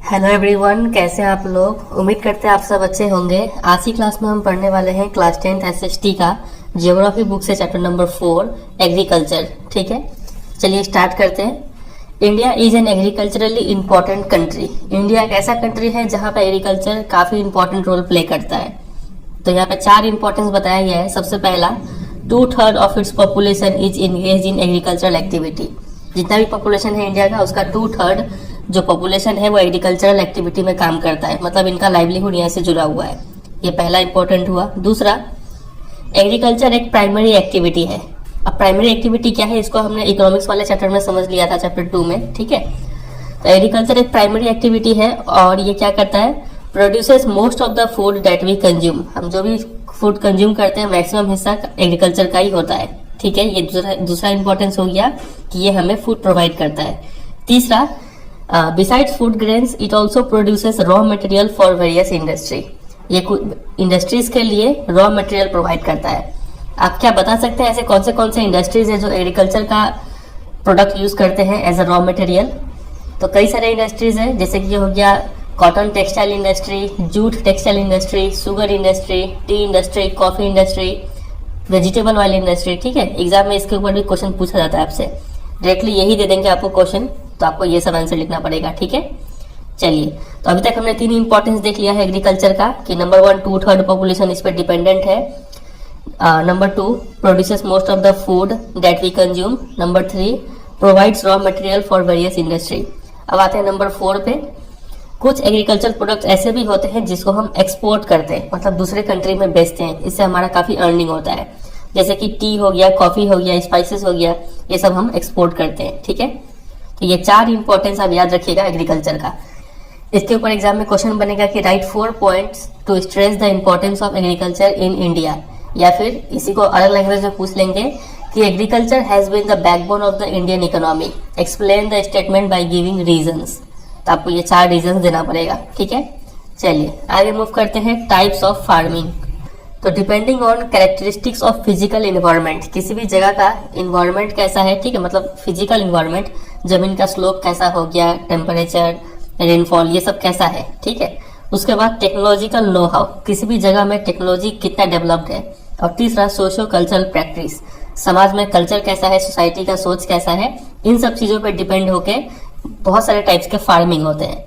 Hello everyone, कैसे हैं आप लोग। उम्मीद करते हैं आप सब अच्छे होंगे। आज की क्लास में हम पढ़ने वाले हैं क्लास 10th एसएसटी का ज्योग्राफी बुक से चैप्टर नंबर 4 एग्रीकल्चर। ठीक है, चलिए स्टार्ट करते हैं। India is an agriculturally important country. India एक ऐसा कंट्री है जहाँ पर एग्रीकल्चर काफ़ी इंपॉर्टेंट रोल प्ले करता है। तो यहाँ पे 4 इंपॉर्टेंस बताया गया है। सबसे पहला, 2/3 of its population is engage in agricultural activity. जितना भी पॉपुलेशन है इंडिया का, उसका 2/3 जो पॉपुलेशन है वो एग्रीकल्चरल एक्टिविटी में काम करता है, मतलब इनका लाइवलीहुड यहाँ से जुड़ा हुआ है। ये पहला इंपॉर्टेंट हुआ। दूसरा, एग्रीकल्चर एक प्राइमरी एक्टिविटी है। अब प्राइमरी एक्टिविटी क्या है, इसको हमने इकोनॉमिक्स वाले चैप्टर में समझ लिया था, चैप्टर 2 में। ठीक है, तो एग्रीकल्चर एक प्राइमरी एक्टिविटी है और ये क्या करता है, produces most of the food that we consume. हम जो भी फूड कंज्यूम करते हैं मैक्सिमम हिस्सा एग्रीकल्चर का ही होता है। ठीक है, ये दूसरा इंपॉर्टेंस हो गया कि ये हमें फूड प्रोवाइड करता है। तीसरा, besides food grains it also produces raw material for various industry. ये इंडस्ट्रीज के लिए रॉ मटेरियल प्रोवाइड करता है। आप क्या बता सकते हैं ऐसे कौन से इंडस्ट्रीज है जो एग्रीकल्चर का प्रोडक्ट यूज करते हैं एज अ रॉ मटेरियल। तो कई सारे इंडस्ट्रीज हैं, जैसे कि ये हो गया cotton textile industry, jute textile industry, sugar industry, T industry, coffee industry, vegetable oil industry. ठीक है, एग्जाम में इसके ऊपर भी क्वेश्चन पूछा जाता है आपसे, डायरेक्टली यही दे देंगे आपको क्वेश्चन, तो आपको ये सब आंसर लिखना पड़ेगा। ठीक है, चलिए, तो अभी तक हमने 3 इंपॉर्टेंस देख लिया है एग्रीकल्चर का कि नंबर 1, 2/3 पॉपुलेशन इस पर डिपेंडेंट है। Number 2, produces most of the food that we consume. Number 3, provides raw material for various industry. अब आते हैं नंबर 4 पे। कुछ एग्रीकल्चर प्रोडक्ट्स ऐसे भी होते हैं जिसको हम एक्सपोर्ट करते हैं, मतलब दूसरे कंट्री में बेचते हैं, इससे हमारा काफी अर्निंग होता है। जैसे कि टी हो गया, कॉफी हो गया, स्पाइसेस हो गया, ये सब हम एक्सपोर्ट करते हैं। ठीक है, तो ये 4 इंपॉर्टेंस आप याद रखिएगा एग्रीकल्चर का। इसके ऊपर एग्जाम में क्वेश्चन बनेगा कि write 4 points to stress the importance of agriculture in India, या फिर इसी को अलग लैंग्वेज में पूछ लेंगे कि agriculture has been the backbone of the Indian economy, explain the statement by giving reasons. तो आपको ये 4 रीजंस देना पड़ेगा। ठीक है, चलिए आगे मूव करते हैं। Types of farming. तो depending on characteristics of physical environment, किसी भी जगह का इन्वायरमेंट कैसा है, ठीक है, मतलब फिजिकल इन्वायरमेंट, जमीन का स्लोप कैसा हो गया, टेम्परेचर, रेनफॉल, ये सब कैसा है। ठीक है, उसके बाद टेक्नोलॉजिकल नो हाउ, किसी भी जगह में टेक्नोलॉजी कितना डेवलप्ड है। और तीसरा, सोशो कल्चरल प्रैक्टिस, समाज में कल्चर कैसा है, सोसाइटी का सोच कैसा है, इन सब चीजों पर डिपेंड होके बहुत सारे टाइप्स के फार्मिंग होते हैं।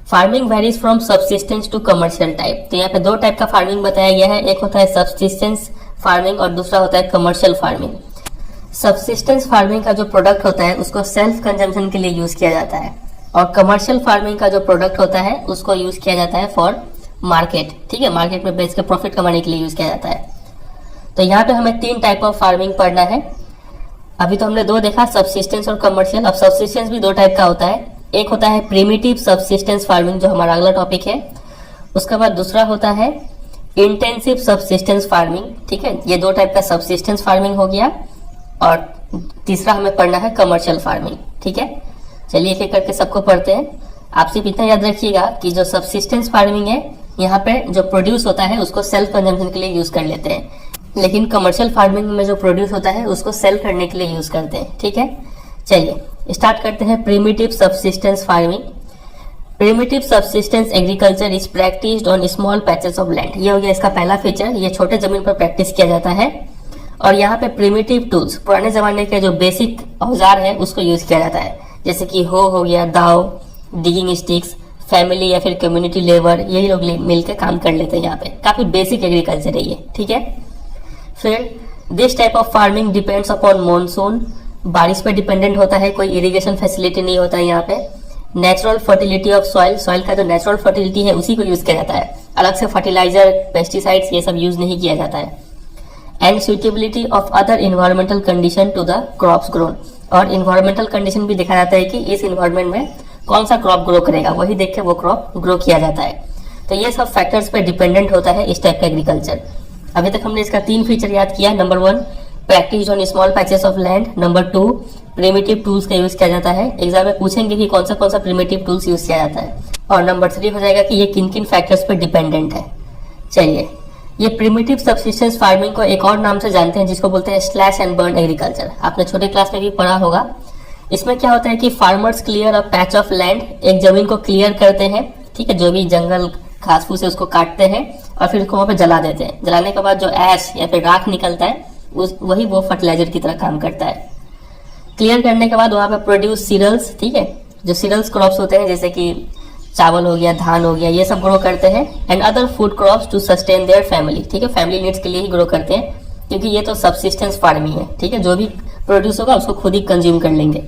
Farming varies from subsistence to commercial type. तो यहाँ पे 2 टाइप का फार्मिंग बताया गया है, एक होता है सब्सिस्टेंस फार्मिंग और दूसरा होता है कमर्शियल फार्मिंग। सब्सिस्टेंस फार्मिंग का जो प्रोडक्ट होता है उसको सेल्फ कंजम्पशन के लिए यूज किया जाता है, और कमर्शियल फार्मिंग का जो प्रोडक्ट होता है उसको यूज किया जाता है फॉर मार्केट। ठीक है, मार्केट में बेच के प्रॉफिट कमाने के लिए यूज किया जाता है। तो यहाँ पे हमें 3 टाइप ऑफ फार्मिंग पढ़ना है। अभी तो हमने 2 देखा, सब्सिस्टेंस और कमर्शियल। अब सब्सिस्टेंस भी 2 टाइप का होता है, एक होता है प्रिमिटिव सब्सिस्टेंस फार्मिंग जो हमारा अगला टॉपिक है, उसके बाद दूसरा होता है इंटेंसिव सब्सिस्टेंस फार्मिंग। ठीक है, ये 2 टाइप का सब्सिस्टेंस फार्मिंग हो गया, और तीसरा हमें पढ़ना है कमर्शियल फार्मिंग। ठीक है, चलिए एक एक करके सबको पढ़ते हैं। आप सिर्फ इतना याद रखिएगा कि जो सब्सिस्टेंस फार्मिंग है, यहाँ पे जो प्रोड्यूस होता है उसको सेल्फ कंजम्पशन के लिए यूज कर लेते हैं, लेकिन कमर्शियल फार्मिंग में जो प्रोड्यूस होता है उसको सेल करने के लिए यूज करते हैं। ठीक है, चलिए स्टार्ट करते हैं। Primitive subsistence farming. Primitive subsistence agriculture is practised on small patches of land. ये हो गया इसका पहला फीचर, ये छोटे जमीन पर प्रैक्टिस किया जाता है। और यहाँ पे प्रिमिटिव टूल्स, पुराने जमाने के जो बेसिक औजार है उसको यूज किया जाता है, जैसे कि हो गया, दाव, डिगिंग स्टिक्स, फैमिली या फिर कम्युनिटी लेबर, यही लोग मिलकर काम कर लेते हैं। यहाँ पे काफी बेसिक एग्रीकल्चर है ये। ठीक है, फिर this type of farming depends upon monsoon, बारिश पे डिपेंडेंट होता है, कोई इरिगेशन फैसिलिटी नहीं होता है यहाँ पे। Natural fertility of soil, soil का जो नेचुरल फर्टिलिटी है उसी को यूज किया जाता है, अलग से फर्टिलाइजर, पेस्टिसाइड्स ये सब यूज नहीं किया जाता है। And suitability of other environmental condition to the crops grown, और इन्वायरमेंटल कंडीशन भी देखा जाता है कि इस इन्वायरमेंट में कौन सा क्रॉप ग्रो करेगा, वही देख के वो क्रॉप ग्रो किया जाता है। तो ये सब फैक्टर्स पे डिपेंडेंट होता है इस टाइप का एग्रीकल्चर। अभी तक हमने इसका 3 फीचर याद किया। Number 1, practice on small patches of land. Number 2, primitive tools का यूज किया जाता है, एग्जाम में पूछेंगे कि कौन सा प्रिमिटिव टूल्स यूज किया जाता है। और नंबर 3 हो जाएगा कि ये किन किन फैक्टर्स पे डिपेंडेंट है। चलिए, ये प्रिमिटिव सब्सिस्टेंस फार्मिंग को एक और नाम से जानते हैं जिसको बोलते हैं स्लैश एंड बर्न एग्रीकल्चर। आपने छोटे क्लास में भी पढ़ा होगा। इसमें क्या होता है कि farmers clear a patch of land, एक जमीन को क्लियर करते हैं, ठीक है, जो भी जंगल घास फूस है उसको काटते हैं और फिर उसको वहां पे जला देते हैं। जलाने के बाद जो ऐश या फिर राख निकलता है वही वो फर्टिलाइजर की तरह काम करता है। क्लियर करने के बाद वहां पे प्रोड्यूस सीरियल्स, ठीक है, जो सीरियल्स क्रॉप्स होते हैं जैसे कि चावल हो गया, धान हो गया, ये सब ग्रो करते हैं। And other food crops to sustain their family, ठीक है, फैमिली नीड्स के लिए ही ग्रो करते हैं क्योंकि ये तो सबसिस्टेंस फार्मिंग है, ठीक है, जो भी प्रोड्यूस होगा उसको खुद ही कंज्यूम कर लेंगे।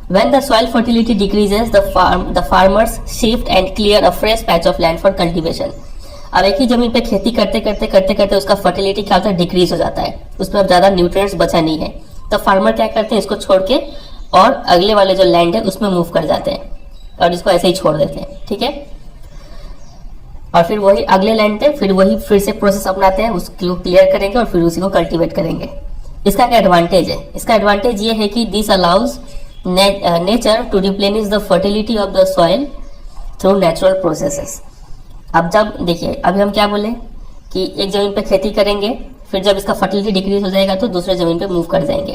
When the soil fertility decreases, the farmers shift and clear a fresh patch of land for cultivation. अब एक ही जमीन पे खेती करते करते उसका फर्टिलिटी क्या होता है, डिक्रीज हो जाता है, उसमें अब ज्यादा न्यूट्रिएंट्स बचा नहीं है, तो फार्मर क्या करते हैं, इसको छोड़ के और अगले वाले जो लैंड है उसमें मूव कर जाते हैं और इसको ऐसे ही छोड़ देते हैं, ठीक है। और फिर वही अगले लैंड पे फिर से प्रोसेस अपनाते हैं, उसको क्लियर करेंगे और फिर उसी को कल्टीवेट करेंगे। इसका क्या एडवांटेज है, इसका एडवांटेज ये है कि this allows nature to replenish the fertility of the soil through natural processes. अब जब देखिए अभी हम क्या बोले कि एक जमीन पे खेती करेंगे, फिर जब इसका फर्टिलिटी डिक्रीज हो जाएगा तो दूसरे जमीन पे मूव कर जाएंगे,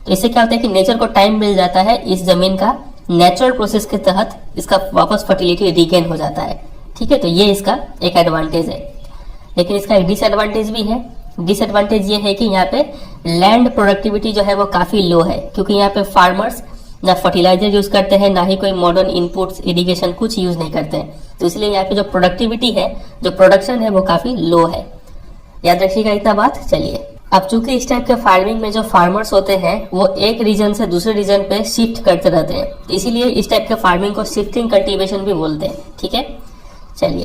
तो इससे क्या होता है कि नेचर को टाइम मिल जाता है इस जमीन का नेचुरल प्रोसेस के तहत इसका वापस फर्टिलिटी रिगेन हो जाता है, ठीक है। तो ये इसका एक एडवांटेज है। लेकिन इसका एक डिसएडवांटेज भी है। डिसएडवांटेज ये है कि यहाँ पे लैंड प्रोडक्टिविटी जो है वो काफी लो है, क्योंकि यहाँ पे फार्मर्स ना फर्टिलाइजर यूज करते हैं, ना ही कोई मॉडर्न इनपुट्स, इरिगेशन कुछ यूज नहीं करते हैं, तो इसलिए यहाँ पे जो प्रोडक्टिविटी है, जो प्रोडक्शन है, वो काफी लो है। याद रखिएगा इतना बात। चलिए, अब चूंकि इस टाइप के फार्मिंग में जो फार्मर्स होते हैं वो एक रीजन से दूसरे रीजन पे शिफ्ट करते रहते हैं, इसीलिए इस टाइप के फार्मिंग को शिफ्टिंग कल्टीवेशन भी बोलते हैं, ठीक है। चलिए,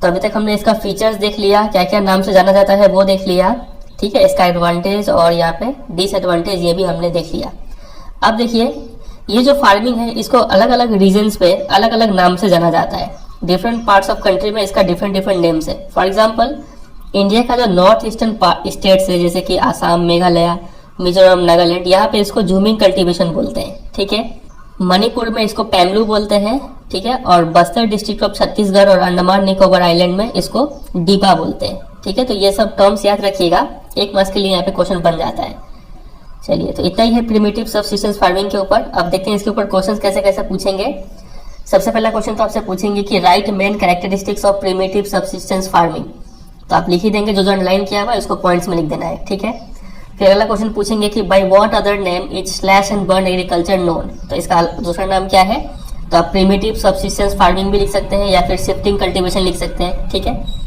तो अभी तक हमने इसका फीचर्स देख लिया, क्या क्या नाम से जाना जाता है वो देख लिया, ठीक है। इसका एडवांटेज और यहाँ पे डिसएडवांटेज ये भी हमने देख लिया। अब देखिए, ये जो फार्मिंग है इसको अलग अलग रीजन्स पे अलग अलग नाम से जाना जाता है। डिफरेंट पार्ट्स ऑफ कंट्री में इसका डिफरेंट नेम्स है। फॉर एग्जांपल, इंडिया का जो नॉर्थ ईस्टर्न स्टेट्स है जैसे कि आसाम, मेघालय, मिजोरम, नागालैंड, यहाँ पे इसको झूमिंग कल्टीवेशन बोलते हैं, ठीक है। मणिपुर में इसको पैमलू बोलते हैं, ठीक है। और बस्तर डिस्ट्रिक्ट ऑफ छत्तीसगढ़ और अंडमान निकोबार आइलैंड में इसको डीपा बोलते हैं, ठीक है। तो ये सब टर्म्स याद रखिएगा, एक मार्क्स के लिए यहाँ पे क्वेश्चन बन जाता है। चलिए, तो इतना ही है प्रिमिटिव सबसिस्टेंस फार्मिंग के ऊपर। अब देखते हैं इसके ऊपर क्वेश्चंस कैसे कैसे पूछेंगे। सबसे पहला क्वेश्चन तो आपसे पूछेंगे कि right main characteristics of primitive subsistence farming, तो आप लिख ही देंगे, जो अंडरलाइन किया हुआ है उसको पॉइंट्स में लिख देना है, ठीक है। फिर अगला क्वेश्चन पूछेंगे कि by what other name is slash and burn agriculture known, तो इसका दूसरा नाम क्या है, तो आप प्रिमिटिव सबसिस्टेंस फार्मिंग भी लिख सकते हैं या फिर शिफ्टिंग कल्टीवेशन लिख सकते हैं, ठीक है।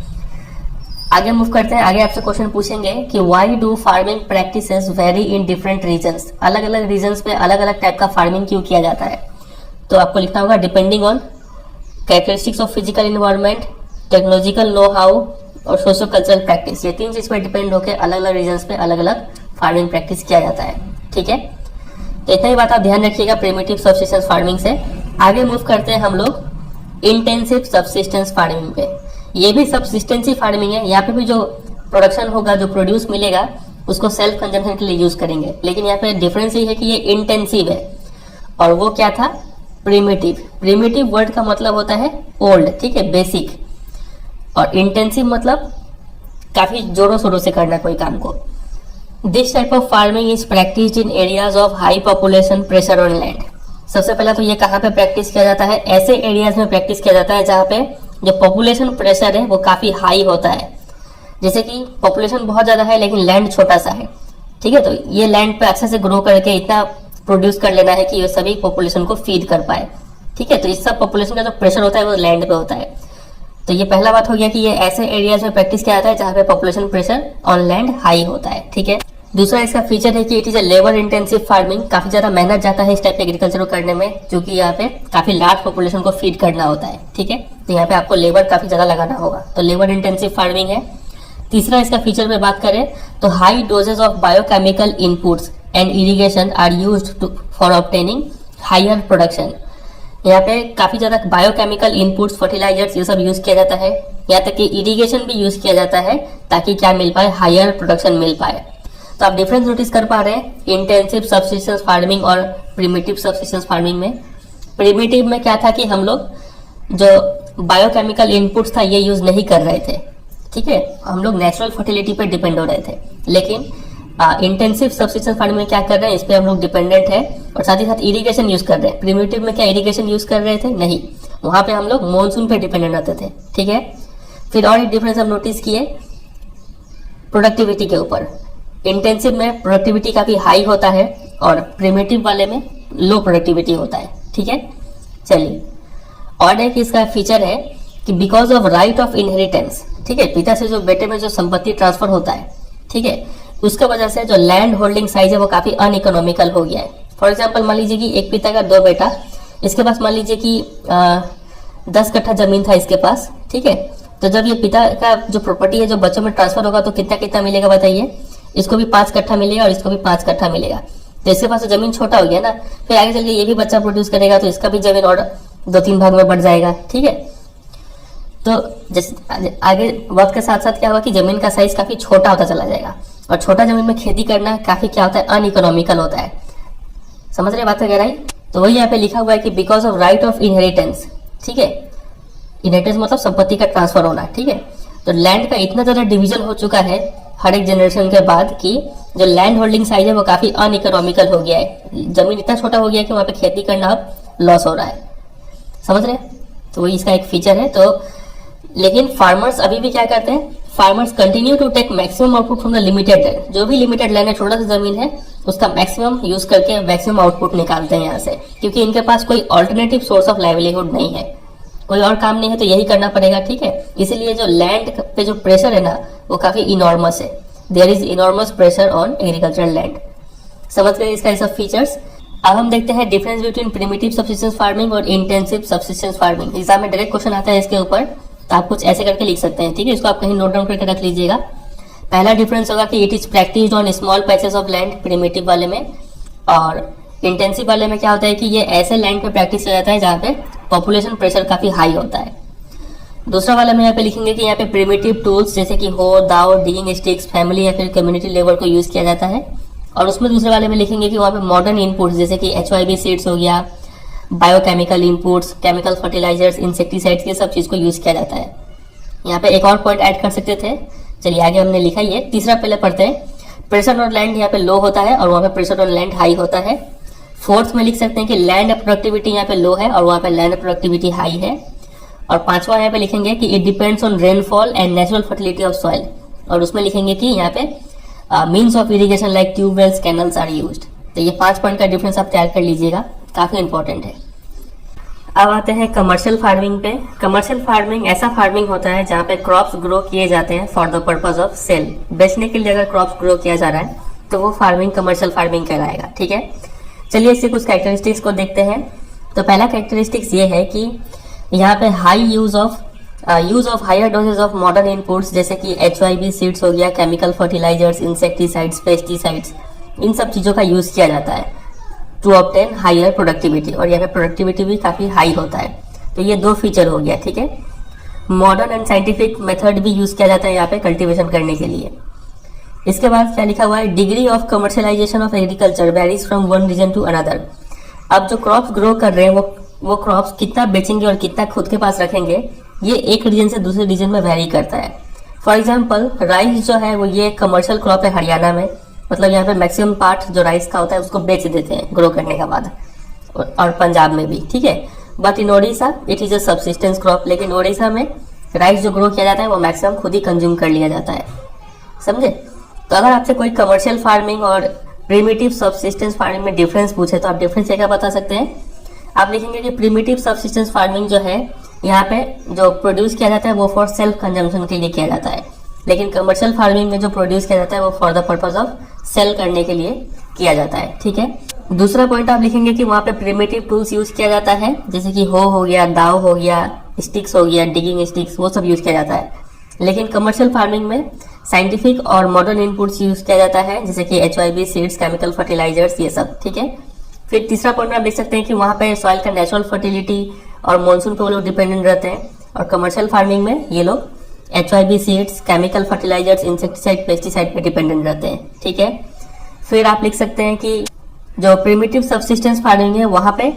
आगे मूव करते हैं। आगे आपसे क्वेश्चन पूछेंगे कि why do farming practices vary in different regions, अलग अलग रीजन्स पे अलग अलग टाइप का फार्मिंग क्यों किया जाता है, तो आपको लिखना होगा depending on characteristics of physical environment, technological know how और सोशो कल्चरल प्रैक्टिस। ये तीन चीज पे डिपेंड होकर अलग अलग रीजन्स पे अलग अलग फार्मिंग प्रैक्टिस किया जाता है, ठीक है। तो इतना ही बात आप ध्यान रखिएगा प्रिमिटिव सबसिस्टेंस फार्मिंग से। आगे मूव करते हैं हम लोग इंटेंसिव सबसिस्टेंस फार्मिंग पे। ये भी सबसिस्टेंसी फार्मिंग है, यहाँ पे भी जो प्रोडक्शन होगा, जो प्रोड्यूस मिलेगा, उसको सेल्फ कंजम्पशन के लिए यूज करेंगे, लेकिन यहाँ पे डिफरेंस ये है कि ये इंटेंसिव है और वो क्या था, प्रिमिटिव। प्रिमिटिव वर्ड का मतलब होता है ओल्ड, ठीक है, बेसिक, और इंटेंसिव मतलब काफी जोरों शोरों से करना कोई काम को। This type of farming is practised in areas of high population pressure on land. सबसे पहला तो ये कहाँ पे प्रैक्टिस किया जाता है, ऐसे एरियाज में प्रैक्टिस किया जाता है जहाँ पे जो पॉपुलेशन प्रेशर है वो काफी हाई होता है। जैसे कि पॉपुलेशन बहुत ज्यादा है लेकिन लैंड छोटा सा है, ठीक है, तो ये लैंड पे अच्छे से ग्रो करके इतना प्रोड्यूस कर लेना है कि ये सभी पॉपुलेशन को फीड कर पाए, ठीक है। तो इस सब पॉपुलेशन का जो प्रेशर होता है वो लैंड पे होता है। तो ये पहला बात हो गया कि ये ऐसे एरियाज में प्रैक्टिस किया जाता है जहाँ पे population pressure on land high होता है, ठीक है। दूसरा इसका फीचर है कि it is a labour intensive farming. काफी ज्यादा मेहनत जाता है इस टाइप के एग्रीकल्चर को करने में, क्योंकि यहाँ पे काफी लार्ज पॉपुलेशन को फीड करना होता है, ठीक है। तो यहाँ पे आपको लेबर काफी ज्यादा लगाना होगा, तो लेबर इंटेंसिव फार्मिंग है। तीसरा इसका फीचर में बात करें तो high doses of biochemical inputs and irrigation are used for obtaining higher production. यहाँ पे काफी ज्यादा बायोकेमिकल इनपुट्स, फर्टिलाइजर्स, ये सब यूज किया जाता है। यहाँ तक कि इरिगेशन भी यूज किया जाता है ताकि क्या मिल पाए, हायर प्रोडक्शन मिल पाए। तो आप डिफरेंस नोटिस कर पा रहे हैं इंटेंसिव सबसिस्टेंस फार्मिंग और प्रिमिटिव सबसिस्टेंस फार्मिंग में। प्रिमिटिव में क्या था कि हम लोग जो बायोकेमिकल इनपुट्स था ये यूज नहीं कर रहे थे, ठीक है, हम लोग नेचुरल फर्टिलिटी पर डिपेंड हो रहे थे। लेकिन इंटेंसिव सब्सिस्टेंस फार्मिंग में क्या कर रहे हैं, इस पे हम लोग डिपेंडेंट है और साथ ही साथ इरिगेशन यूज कर रहे हैं। प्रिमिटिव में क्या इरिगेशन यूज कर रहे थे? नहीं, वहां पे हम लोग मॉनसून पे डिपेंडेंट रहते थे। ठीक है, फिर और एक डिफरेंस हम नोटिस किए प्रोडक्टिविटी के ऊपर। इंटेंसिव में प्रोडक्टिविटी काफी हाई होता है और प्रिमिटिव वाले में लो प्रोडक्टिविटी होता है। ठीक है, चलिए और एक इसका फीचर है कि because of right of inheritance, ठीक है, पिता से जो बेटे में जो संपत्ति ट्रांसफर होता है, ठीक है, उसके वजह से जो लैंड होल्डिंग साइज है वो काफी अनइकोनॉमिकल हो गया है। फॉर एग्जाम्पल मान लीजिए कि एक पिता का 2 बेटा, इसके पास मान लीजिए कि 10 कट्ठा जमीन था इसके पास। ठीक है, तो जब ये पिता का जो प्रॉपर्टी है जो बच्चों में ट्रांसफर होगा तो कितना कितना मिलेगा बताइए? इसको भी 5 कट्ठा मिलेगा और इसको भी 5 कट्ठा मिलेगा। तो इसके पास तो जमीन छोटा हो गया ना, फिर आगे चल के ये भी बच्चा प्रोड्यूस करेगा तो इसका भी जमीन और 2-3 भाग में बढ़ जाएगा। ठीक है, तो जैसे आगे वक्त के साथ साथ क्या होगा कि जमीन का साइज काफी छोटा होता चला जाएगा और छोटा जमीन में खेती करना काफी क्या होता है, अनइकोनॉमिकल होता है। समझ रहे बात वगैरह ही? तो वही यहाँ पे लिखा हुआ है कि because of right of inheritance. ठीक है, इनहेरिटेंस मतलब संपत्ति का ट्रांसफर होना। ठीक है, तो लैंड का इतना ज्यादा डिवीजन हो चुका है हर एक जनरेशन के बाद कि जो लैंड होल्डिंग साइज है वो काफी अनइकोनॉमिकल हो गया है। जमीन इतना छोटा हो गया है कि वहां पे खेती करना अब लॉस हो रहा है। समझ रहे? तो वही इसका एक फीचर है। तो लेकिन फार्मर्स अभी भी क्या करते हैं, farmers continue to take maximum output from the limited land. जो भी लिमिटेड लैंड है, छोटा सा जमीन है, उसका मैक्सिमम यूज करके मैक्सिमम आउटपुट निकालते हैं यहाँ से, क्योंकि इनके पास कोई ऑल्टरनेटिव सोर्स ऑफ लाइवलीहुड नहीं है, कोई और काम नहीं है, तो यही करना पड़ेगा। ठीक है, इसीलिए जो लैंड पे जो प्रेशर है ना वो काफी इनॉर्मस है। There is enormous pressure on agricultural land. समझ गए इसका सब फीचर्स? अब हम देखते हैं difference between primitive subsistence farming और इंटेंसिव सब्सिस्टेंस फार्मिंग। एग्जाम में डायरेक्ट क्वेश्चन आता है इसके ऊपर, तो आप कुछ ऐसे करके लिख सकते हैं। ठीक है, इसको आप कहीं नोट डाउन करके रख लीजिएगा। पहला डिफरेंस होगा कि it is practised on small patches of land primitive वाले में, और इंटेंसिव वाले में क्या होता है कि ये ऐसे लैंड पे प्रैक्टिस किया जाता है जहाँ पे पॉपुलेशन प्रेशर काफी हाई होता है। दूसरा वाला में यहाँ पे लिखेंगे कि यहाँ पे प्रिमिटिव टूल्स जैसे कि हो, दाव, डिगिंग स्टिक्स, फैमिली या फिर कम्युनिटी लेवल को यूज किया जाता है। और उसमें दूसरे वाले में लिखेंगे कि वहाँ पे मॉडर्न इनपुट्स जैसे कि HYB सीड्स हो गया, biochemical inputs, chemical fertilisers, insecticides, ये सब चीज को यूज किया जाता है। यहाँ पे एक और पॉइंट ऐड कर सकते थे, चलिए आगे हमने लिखा ही है। तीसरा पहले पढ़ते हैं, प्रेशर ऑन लैंड यहाँ पे लो होता है और वहाँ पे प्रेशर ऑन लैंड हाई होता है। फोर्थ में लिख सकते हैं कि लैंड प्रोडक्टिविटी यहाँ पे लो है और वहाँ पे लैंड प्रोडक्टिविटी हाई है। और पांचवा यहाँ पे लिखेंगे कि it depends on rainfall and natural fertility of soil, और उसमें लिखेंगे कि यहाँ पे means of irrigation like tubewells, canals are used. तो ये 5 पॉइंट का डिफरेंस आप तैयार कर लीजिएगा, काफी इंपॉर्टेंट है। अब आते हैं कमर्शियल फार्मिंग पे। कमर्शियल फार्मिंग ऐसा फार्मिंग होता है जहाँ पे क्रॉप्स ग्रो किए जाते हैं for the purpose of sale. बेचने के लिए अगर क्रॉप्स ग्रो किया जा रहा है तो वो फार्मिंग कमर्शियल फार्मिंग कहलाएगा। ठीक है, चलिए इसके कुछ कैरेक्टरिस्टिक्स को देखते हैं। तो पहला कैरेक्टरिस्टिक्स ये है कि यहाँ पे high use of higher doses of modern inputs जैसे कि HYB सीड्स हो गया, केमिकल फर्टिलाइजर्स, इंसेक्टिसाइड्स, पेस्टिसाइड्स, इन सब चीजों का यूज किया जाता है टू ऑब्टेन हायर प्रोडक्टिविटी, और यहाँ पे प्रोडक्टिविटी भी काफी हाई होता है। तो ये 2 फीचर हो गया। ठीक है, मॉडर्न एंड साइंटिफिक मेथड भी यूज किया जाता है यहाँ पे कल्टीवेशन करने के लिए। इसके बाद क्या लिखा हुआ है, degree of commercialisation of agriculture varies from one region to another. अब जो क्रॉप्स ग्रो कर रहे हैं वो क्रॉप्स कितना बेचेंगे और कितना खुद के पास रखेंगे, ये एक रीजन से दूसरे रीजन में वेरी करता है। फॉर एग्जाम्पल राइस जो है वो ये कमर्शियल क्रॉप है हरियाणा में, मतलब यहाँ पे मैक्सिमम पार्ट जो राइस का होता है उसको बेच देते हैं ग्रो करने के बाद, और पंजाब में भी। ठीक है, but in Odisha it is a subsistence crop, लेकिन ओडिशा में राइस जो ग्रो किया जाता है वो मैक्सिमम खुद ही कंज्यूम कर लिया जाता है। समझे? तो अगर आपसे कोई कमर्शियल फार्मिंग और प्रिमिटिव सबसिस्टेंस फार्मिंग में डिफरेंस पूछे तो आप डिफरेंस क्या बता सकते हैं? आप लिखेंगे कि प्रिमिटिव सबसिस्टेंस फार्मिंग जो है यहाँ पे जो प्रोड्यूस किया जाता है वो फॉर सेल्फ कंजम्पशन के लिए किया जाता है, लेकिन कमर्शियल फार्मिंग में जो प्रोड्यूस किया जाता है वो for the purpose of sale करने के लिए किया जाता है। ठीक है, दूसरा पॉइंट आप लिखेंगे कि वहाँ पे प्रिमिटिव टूल्स यूज किया जाता है जैसे कि हो गया, दाव हो गया, स्टिक्स हो गया, डिगिंग स्टिक्स, वो सब यूज किया जाता है। लेकिन कमर्शियल फार्मिंग में साइंटिफिक और मॉडर्न इनपुट्स यूज किया जाता है जैसे कि HYB सीड्स, केमिकल फर्टिलाइजर्स, ये सब। ठीक है, फिर तीसरा पॉइंट आप देख सकते हैं कि वहाँ पे सॉइल का नेचुरल फर्टिलिटी और मॉनसून पे वो लोग डिपेंडेंट रहते हैं, और कमर्शियल फार्मिंग में ये लोग HYB seeds, chemical fertilisers, insecticide, pesticide पे डिपेंडेंट रहते हैं। ठीक है, फिर आप लिख सकते हैं कि जो प्रिमिटिव सबसिस्टेंस फार्मिंग है वहाँ पे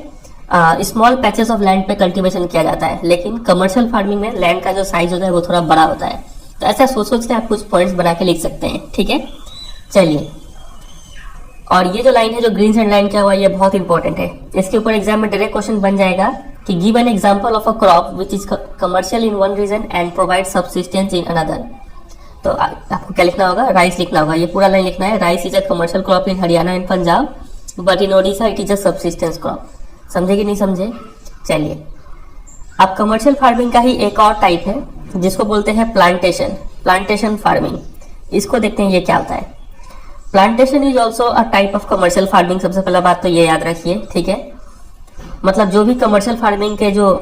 स्मॉल पैचेस ऑफ लैंड पे कल्टीवेशन किया जाता है, लेकिन कमर्शियल फार्मिंग में लैंड का जो साइज होता है वो थोड़ा बड़ा होता है। तो ऐसा सोच सोच के आप कुछ पॉइंट्स बना के लिख सकते हैं। ठीक है, चलिए और ये जो लाइन है, जो ग्रीन सेंड लाइन क्या हुआ, ये बहुत इंपॉर्टेंट है। इसके ऊपर एग्जाम में डायरेक्ट क्वेश्चन बन जाएगा कि give an example of a crop which is commercial in one region and provide subsistence in another. तो आपको क्या लिखना होगा, राइस लिखना होगा। ये पूरा लाइन लिखना है, rice is a commercial crop in Haryana and Punjab but in Odisha it is a subsistence crop. समझे कि नहीं समझे? चलिए, अब कमर्शियल फार्मिंग का ही एक और टाइप है जिसको बोलते हैं प्लांटेशन फार्मिंग। इसको देखते हैं ये क्या होता है। Plantation is also a type of commercial farming. सबसे पहला बात तो ये याद रखिए, ठीक है। मतलब जो भी कमर्शियल फार्मिंग के जो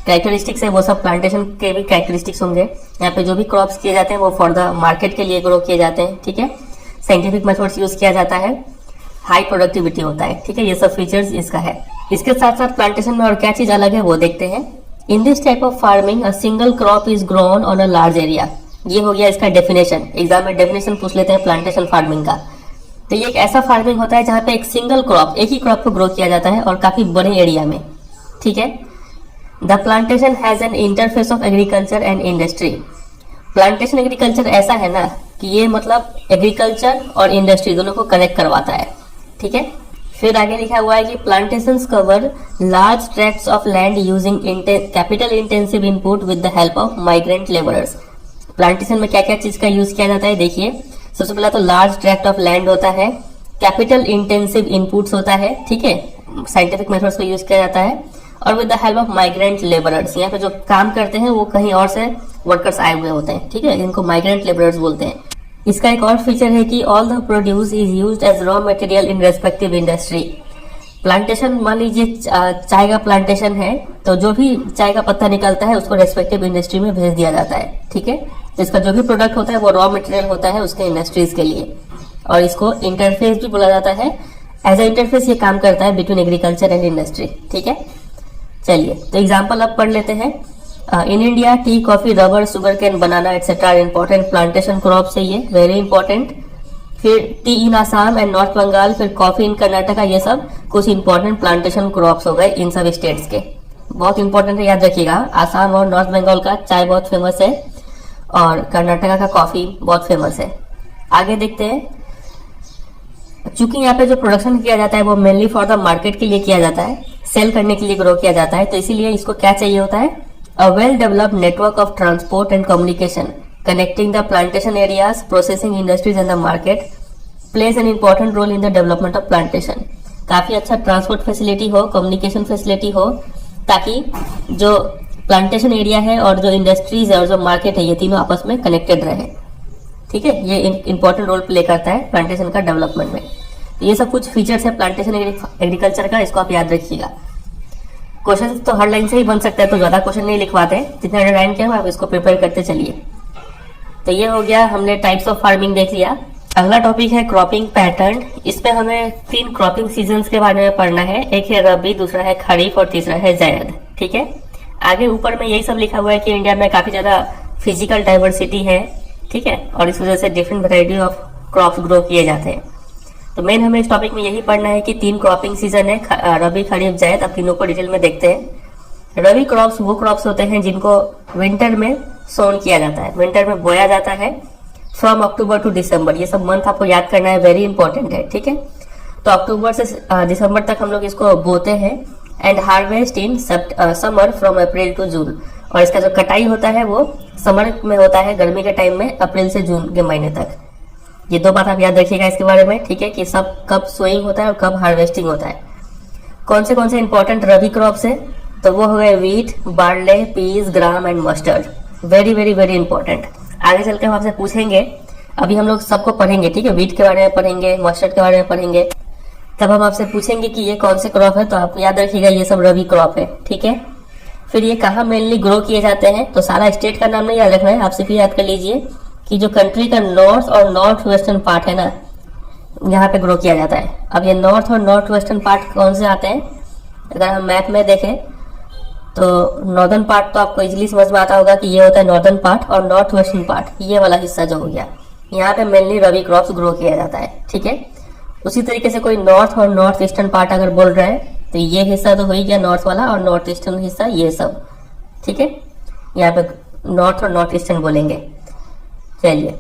कैरेक्टरिस्टिक्स है वो सब प्लांटेशन के भी कैरेक्टरिस्टिक्स होंगे। यहाँ पे जो भी क्रॉप्स किए जाते हैं वो फॉर द मार्केट के लिए ग्रो किए जाते हैं, ठीक है। साइंटिफिक मेथड्स यूज किया जाता है, हाई प्रोडक्टिविटी होता है, ठीक है। ये सब फीचर्स इसका है। इसके साथ साथ प्लांटेशन में और क्या चीज अलग है वो देखते हैं। In this type of farming a single crop is grown on a large area. ये हो गया इसका डेफिनेशन। एग्जाम में डेफिनेशन पूछ लेते हैं प्लांटेशन फार्मिंग का। तो ये एक ऐसा फार्मिंग होता है जहां पे एक सिंगल क्रॉप, एक ही क्रॉप को ग्रो किया जाता है और काफी बड़े एरिया में, ठीक है। The plantation has an interface of agriculture and industry. Plantation agriculture ऐसा है ना कि ये मतलब एग्रीकल्चर और इंडस्ट्री दोनों को कनेक्ट करवाता है, ठीक है। फिर आगे लिखा हुआ है कि plantations cover large tracts of land using capital intensive input with the help of migrant labourers. Plantation में क्या क्या चीज का यूज किया जाता है देखिए। सबसे पहला तो लार्ज ट्रैक्ट ऑफ लैंड होता है, कैपिटल इंटेंसिव इनपुट्स होता है, ठीक है। साइंटिफिक मेथड्स को यूज किया जाता है और with the help of migrant labourers. यहाँ पे जो काम करते हैं वो कहीं और से वर्कर्स आए हुए होते हैं, ठीक है। इनको माइग्रेंट लेबरर्स बोलते हैं। इसका एक और फीचर है कि all the produce is used as raw material in respective industry. Plantation, मान लीजिए चाय का प्लांटेशन है तो जो भी चाय का पत्ता निकलता है उसको रेस्पेक्टिव इंडस्ट्री में भेज दिया जाता है, ठीक है। इसका जो भी प्रोडक्ट होता है वो रॉ मटेरियल होता है उसके इंडस्ट्रीज के लिए। और इसको इंटरफेस भी बोला जाता है। एज ए इंटरफेस ये काम करता है बिटवीन एग्रीकल्चर एंड इंडस्ट्री, ठीक है। चलिए, तो एग्जाम्पल अब पढ़ लेते हैं। In India tea, coffee, rubber, sugar cane, banana etcetera important plantation crops है, ये वेरी इंपॉर्टेंट। फिर tea in Assam and north Bengal, फिर कॉफी इन कर्नाटका, ये सब कुछ इंपॉर्टेंट प्लांटेशन क्रॉप्स हो गए इन सब स्टेट्स के। बहुत इंपॉर्टेंट है, याद रखिएगा। आसाम और नॉर्थ बंगाल का चाय बहुत फेमस है और कर्नाटका का कॉफी बहुत फेमस है। आगे देखते हैं। चूंकि यहाँ पे जो प्रोडक्शन किया जाता है वो मेनली फॉर द मार्केट के लिए किया जाता है, सेल करने के लिए ग्रो किया जाता है, तो इसीलिए इसको क्या चाहिए होता है, a well developed network of transport and communication connecting the plantation areas, processing industries and the market plays an important role in the development of plantation. काफी अच्छा ट्रांसपोर्ट फैसिलिटी हो, कम्युनिकेशन फैसिलिटी हो, ताकि जो प्लांटेशन एरिया है और जो industries है और जो मार्केट है ये तीनों आपस में कनेक्टेड रहे, ठीक है। ये इंपॉर्टेंट रोल प्ले करता है प्लांटेशन का डेवलपमेंट में। तो ये सब कुछ फीचर्स है प्लांटेशन एग्रीकल्चर का, इसको आप याद रखिएगा। क्वेश्चन तो हर लाइन से ही बन सकता है, तो ज्यादा क्वेश्चन नहीं लिखवाते, जितना अंडरलाइन किया हुआ आप इसको प्रिपेयर करते चलिए। तो ये हो गया, हमने टाइप्स ऑफ फार्मिंग देख लिया। अगला टॉपिक है क्रॉपिंग पैटर्न। इसमें हमें 3 क्रॉपिंग सीजन्स के बारे में पढ़ना है। एक है रबी, दूसरा है खरीफ और तीसरा है जायद, ठीक है। आगे ऊपर में यही सब लिखा हुआ है कि इंडिया में काफी ज्यादा फिजिकल डाइवर्सिटी है, ठीक है, और इस वजह से different variety of crops grow किए जाते हैं। तो मेन हमें इस टॉपिक में यही पढ़ना है कि 3 क्रॉपिंग सीजन है, रबी, खरीफ, जायद। अब तीनों को डिटेल में देखते हैं। रबी क्रॉप्स वो क्रॉप्स होते हैं जिनको विंटर में सोन किया जाता है, विंटर में बोया जाता है, फ्रॉम अक्टूबर टू दिसंबर। ये सब मंथ आपको याद करना है, वेरी इंपॉर्टेंट है, ठीक है। तो अक्टूबर से दिसंबर तक हम लोग इसको बोते हैं and harvest in summer from April to June. और इसका जो कटाई होता है वो समर में होता है, गर्मी के टाइम में, अप्रैल से जून के महीने तक। ये 2 बात आप याद रखिएगा इसके बारे में, ठीक है, कि सब कब सोइंग होता है और कब हार्वेस्टिंग होता है। कौन से इंपॉर्टेंट रबी क्रॉप्स है, तो वो हो गए wheat, barley, peas, gram and mustard. Very very very important. आगे चल के हम आपसे पूछेंगे, अभी हम लोग सबको पढ़ेंगे, ठीक है, वीट के बारे में पढ़ेंगे, मस्टर्ड के बारे में पढ़ेंगे, तब हम आपसे पूछेंगे कि ये कौन से क्रॉप है, तो आप याद रखिएगा ये सब रबी क्रॉप है, ठीक है। फिर ये कहाँ मेनली ग्रो किए जाते हैं, तो सारा स्टेट का नाम नहीं याद रखना है, आप सिर्फ याद कर लीजिए कि जो कंट्री का नॉर्थ और नॉर्थ वेस्टर्न पार्ट है ना, यहाँ पे ग्रो किया जाता है। अब ये नॉर्थ और नॉर्थ वेस्टर्न पार्ट कौन से आते हैं, अगर हम मैप में देखें तो नॉर्दर्न पार्ट तो आपको इजीली समझ में आता होगा कि ये होता है नॉर्दर्न पार्ट, और नॉर्थ वेस्टर्न पार्ट ये वाला हिस्सा जो हो गया, यहाँ पे मेनली रबी क्रॉप्स ग्रो किया जाता है, ठीक है। उसी तरीके से कोई नॉर्थ और नॉर्थ ईस्टर्न पार्ट अगर बोल रहा है तो ये हिस्सा तो हो ही गया नॉर्थ वाला, और नॉर्थ ईस्टर्न हिस्सा ये सब, ठीक है। यहाँ पे नॉर्थ और नॉर्थ ईस्टर्न बोलेंगे। चलिए,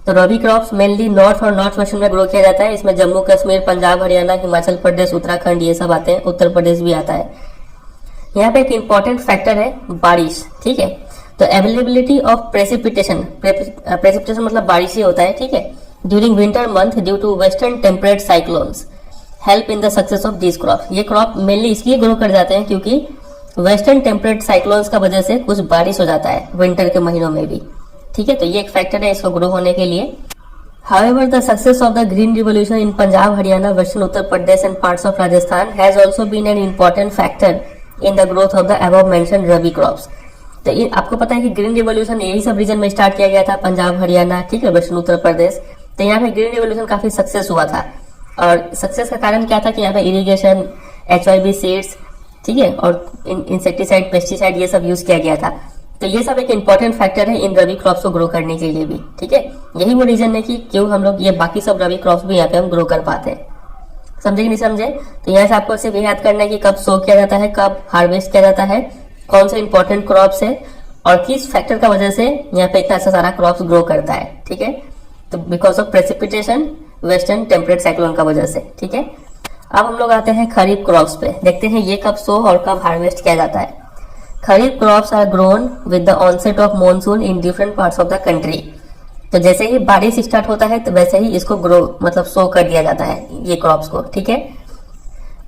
तो रबी क्रॉप्स मेनली नॉर्थ और नॉर्थ वेस्टर्न में ग्रो किया जाता है। इसमें जम्मू कश्मीर, पंजाब, हरियाणा, हिमाचल प्रदेश, उत्तराखंड ये सब आते हैं, उत्तर प्रदेश भी आता है। यहाँ पे एक इंपॉर्टेंट फैक्टर है बारिश, ठीक है। तो अवेलेबिलिटी ऑफ प्रेसिपिटेशन, प्रेसिपिटेशन मतलब बारिश ही होता है, ठीक है, during winter month due to western temperate cyclones help in the success of this crop. ये क्रॉप मेनली इसलिए ग्रो कर जाते हैं क्योंकि वेस्टर्न टेम्परेट साइक्लोन्स का वजह से कुछ बारिश हो जाता है विंटर के महीनों में भी, ठीक है। तो ये एक फैक्टर है इसको ग्रो होने के लिए। However, the success of the Green Revolution in Punjab, Haryana, Western Uttar Pradesh and parts of Rajasthan has also been an important factor in the growth of the above mentioned rabi crops. तो ये आपको पता है कि green revolution यही सब reason में start किया गया था, पंजाब, हरियाणा, ठीक है, वेस्टर्न उत्तर प्रदेश। तो यहाँ पे ग्रीन रिवोल्यूशन काफी सक्सेस हुआ था, और सक्सेस का कारण क्या था कि यहाँ पे इरिगेशन, HYB सीड्स, ठीक है, और इंसेक्टिसाइड, पेस्टिसाइड ये सब यूज किया गया था। तो ये सब एक इंपॉर्टेंट फैक्टर है इन रबी क्रॉप्स को ग्रो करने के लिए भी, ठीक है। यही वो रीजन है कि क्यों हम लोग ये बाकी सब रबी क्रॉप्स भी यहाँ पे हम ग्रो कर पाते हैं। समझे कि नहीं समझे? तो यहाँ से आपको सिर्फ ये याद करना है कि कब सो किया जाता है, कब हार्वेस्ट किया जाता है, कौन सा इंपॉर्टेंट क्रॉप्स है और किस फैक्टर का वजह से यहाँ पे इतना अच्छा सारा क्रॉप्स ग्रो करता है, ठीक है। तो because of precipitation, western temperate cyclone का वजह से, ठीक है। अब हम लोग आते हैं खरीफ क्रॉप्स पे, देखते हैं ये कब सो और कब हार्वेस्ट किया जाता है। Kharif crops are grown with the onset of monsoon in different parts of the country. तो जैसे ही बारिश स्टार्ट होता है तो वैसे ही इसको ग्रो मतलब सो कर दिया जाता है ये क्रॉप्स को, ठीक है।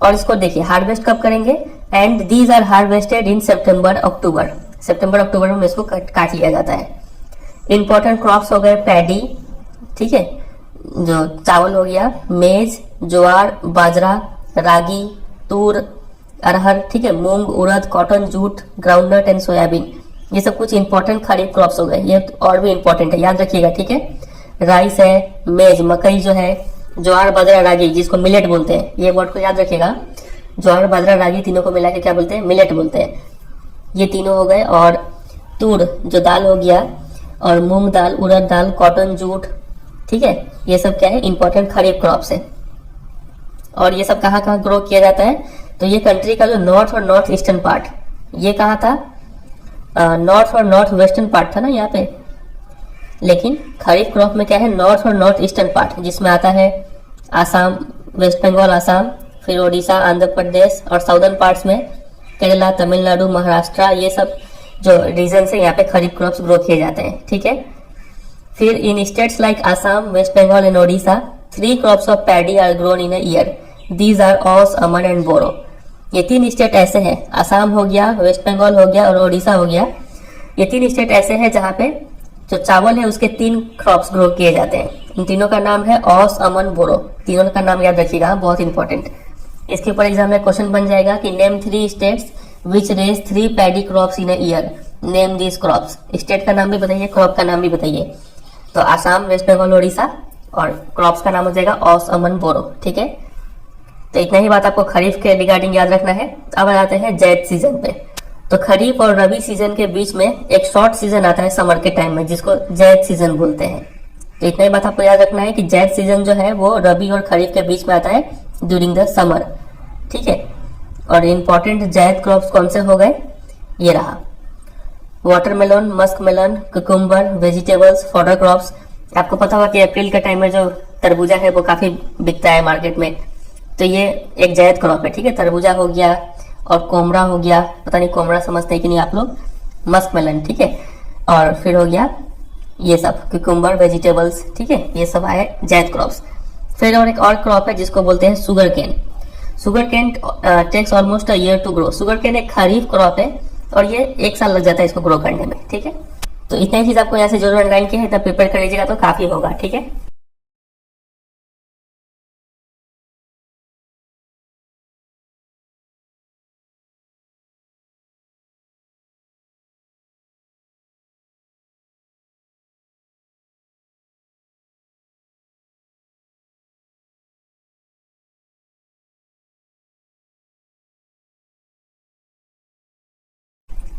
और इसको देखिए हार्वेस्ट कब करेंगे, एंड दीज आर हार्वेस्टेड इन सितंबर अक्टूबर। सितंबर अक्टूबर में इसको काट लिया जाता है। इंपॉर्टेंट क्रॉप्स हो गए पैडी, ठीक है, जो चावल हो गया, मेज, ज्वार, बाजरा, रागी, तूर, अरहर, ठीक है, मूंग, उड़द, cotton, jute, groundnut and soybean. ये सब कुछ इंपॉर्टेंट खरीफ क्रॉप्स हो गए। ये और भी इंपॉर्टेंट है, याद रखिएगा, ठीक है। राइस है, मेज, मकई जो है, ज्वार, बाजरा, रागी जिसको मिलेट बोलते हैं, ये वर्ड को याद रखिएगा। ज्वार, बाजरा, रागी तीनों को मिला के क्या बोलते हैं, मिलेट बोलते हैं। ये तीनों हो गए। और तूर जो दाल हो गया, और मूंग दाल, उड़द दाल, कॉटन, जूट, ठीक है, ये सब क्या है, इंपॉर्टेंट खरीफ क्रॉप्स है। और ये सब कहाँ कहाँ ग्रो किया जाता है, तो ये कंट्री का जो नॉर्थ और नॉर्थ ईस्टर्न पार्ट, ये कहाँ था, नॉर्थ और नॉर्थ वेस्टर्न पार्ट था ना यहाँ पे। लेकिन खरीफ क्रॉप में क्या है, नॉर्थ और नॉर्थ ईस्टर्न पार्ट, जिसमें आता है आसाम, वेस्ट बंगाल, आसाम, फिर उड़ीसा, आंध्र प्रदेश, और साउदर्न पार्ट्स में केरला, तमिलनाडु, महाराष्ट्र, ये सब जो रीजन है यहाँ पे खरीफ क्रॉप्स ग्रो किए जाते हैं, ठीक है। फिर in states like Assam, West Bengal and Odisha 3 crops of paddy are grown in a year. These are aus, aman and बोरो। ये 3 स्टेट ऐसे हैं, आसाम हो गया, वेस्ट बंगाल हो गया और ओडिशा हो गया। ये 3 स्टेट ऐसे हैं जहाँ पे जो चावल है उसके 3 क्रॉप्स ग्रो किए जाते हैं। इन तीनों का नाम है ओस, अमन, बोरो। तीनों का नाम याद रखिएगा, बहुत इंपॉर्टेंट। इसके ऊपर एग्जाम में क्वेश्चन बन जाएगा कि name 3 states which raise 3 paddy crops in a year, name this crops. State का नाम भी बताइए, क्रॉप का नाम भी बताइए। तो आसाम, वेस्ट बंगाल, ओडिशा, और क्रॉप्स का नाम हो जाएगा ओस, अमन, बोरो, ठीक है। तो इतना ही बात आपको खरीफ के रिगार्डिंग याद रखना है। अब आते हैं जैद सीजन पे। तो खरीफ और रबी सीजन के बीच में एक शॉर्ट सीजन आता है समर के टाइम में, जिसको जैद सीजन बोलते हैं। तो इतना ही बात आपको याद रखना है कि जैद सीजन जो है वो रबी और खरीफ के बीच में आता है ड्यूरिंग द समर, ठीक है। और इम्पोर्टेंट जैद क्रॉप्स कौन से हो गए, ये रहा, watermelon, musk melon, cucumber, vegetables, fodder crops. आपको पता होगा कि अप्रैल के टाइम में जो तरबूजा है वो काफी बिकता है मार्केट में, तो ये एक जायद क्रॉप है, ठीक है। तरबूजा हो गया और कोमरा हो गया, पता नहीं कोमरा समझते हैं कि नहीं आप लोग, मस्क मेलन, ठीक है। और फिर हो गया ये सब क्यूकम्बर, वेजिटेबल्स, ठीक है, ये सब आए जायद क्रॉप्स। फिर और एक और क्रॉप है जिसको बोलते हैं sugar cane. Sugar cane takes almost a year to grow. Sugar cane एक खरीफ क्रॉप है और ये 1 साल लग जाता है इसको ग्रो करने में, ठीक है। तो इतना ही चीज आपको यहाँ से जो अंडरलाइन किया है तब प्रिपेयर कर लीजिएगा तो काफी होगा, ठीक है।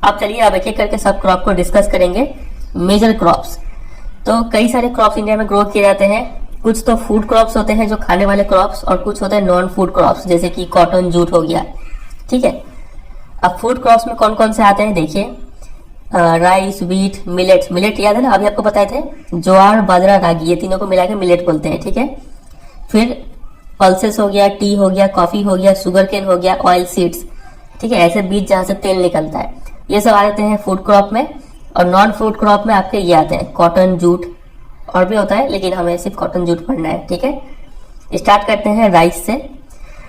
अब चलिए अब एक एक करके सब क्रॉप को डिस्कस करेंगे। मेजर क्रॉप्स, तो कई सारे क्रॉप्स इंडिया में ग्रो किए जाते हैं। कुछ तो फूड क्रॉप्स होते हैं जो खाने वाले क्रॉप्स, और कुछ होते हैं नॉन फूड क्रॉप्स जैसे कि कॉटन, जूट हो गया, ठीक है। अब फूड क्रॉप्स में कौन कौन से आते हैं देखिए, राइस, व्हीट, मिलेट। मिलेट याद है ना, अभी आपको बताए थे, ज्वार, बाजरा, रागी, ये तीनों को मिला के मिलेट बोलते हैं, ठीक है। फिर पल्सेस हो गया, टी हो गया, कॉफी हो गया, शुगर केन हो गया, ऑयल सीड्स, ठीक है, ऐसे बीज जहां से तेल निकलता है, ये सब आ जाते हैं फूड क्रॉप में। और नॉन फूड क्रॉप में आपके ये आते हैं कॉटन, जूट, और भी होता है, लेकिन हमें सिर्फ कॉटन जूट पढ़ना है, ठीक है। स्टार्ट करते हैं राइस से।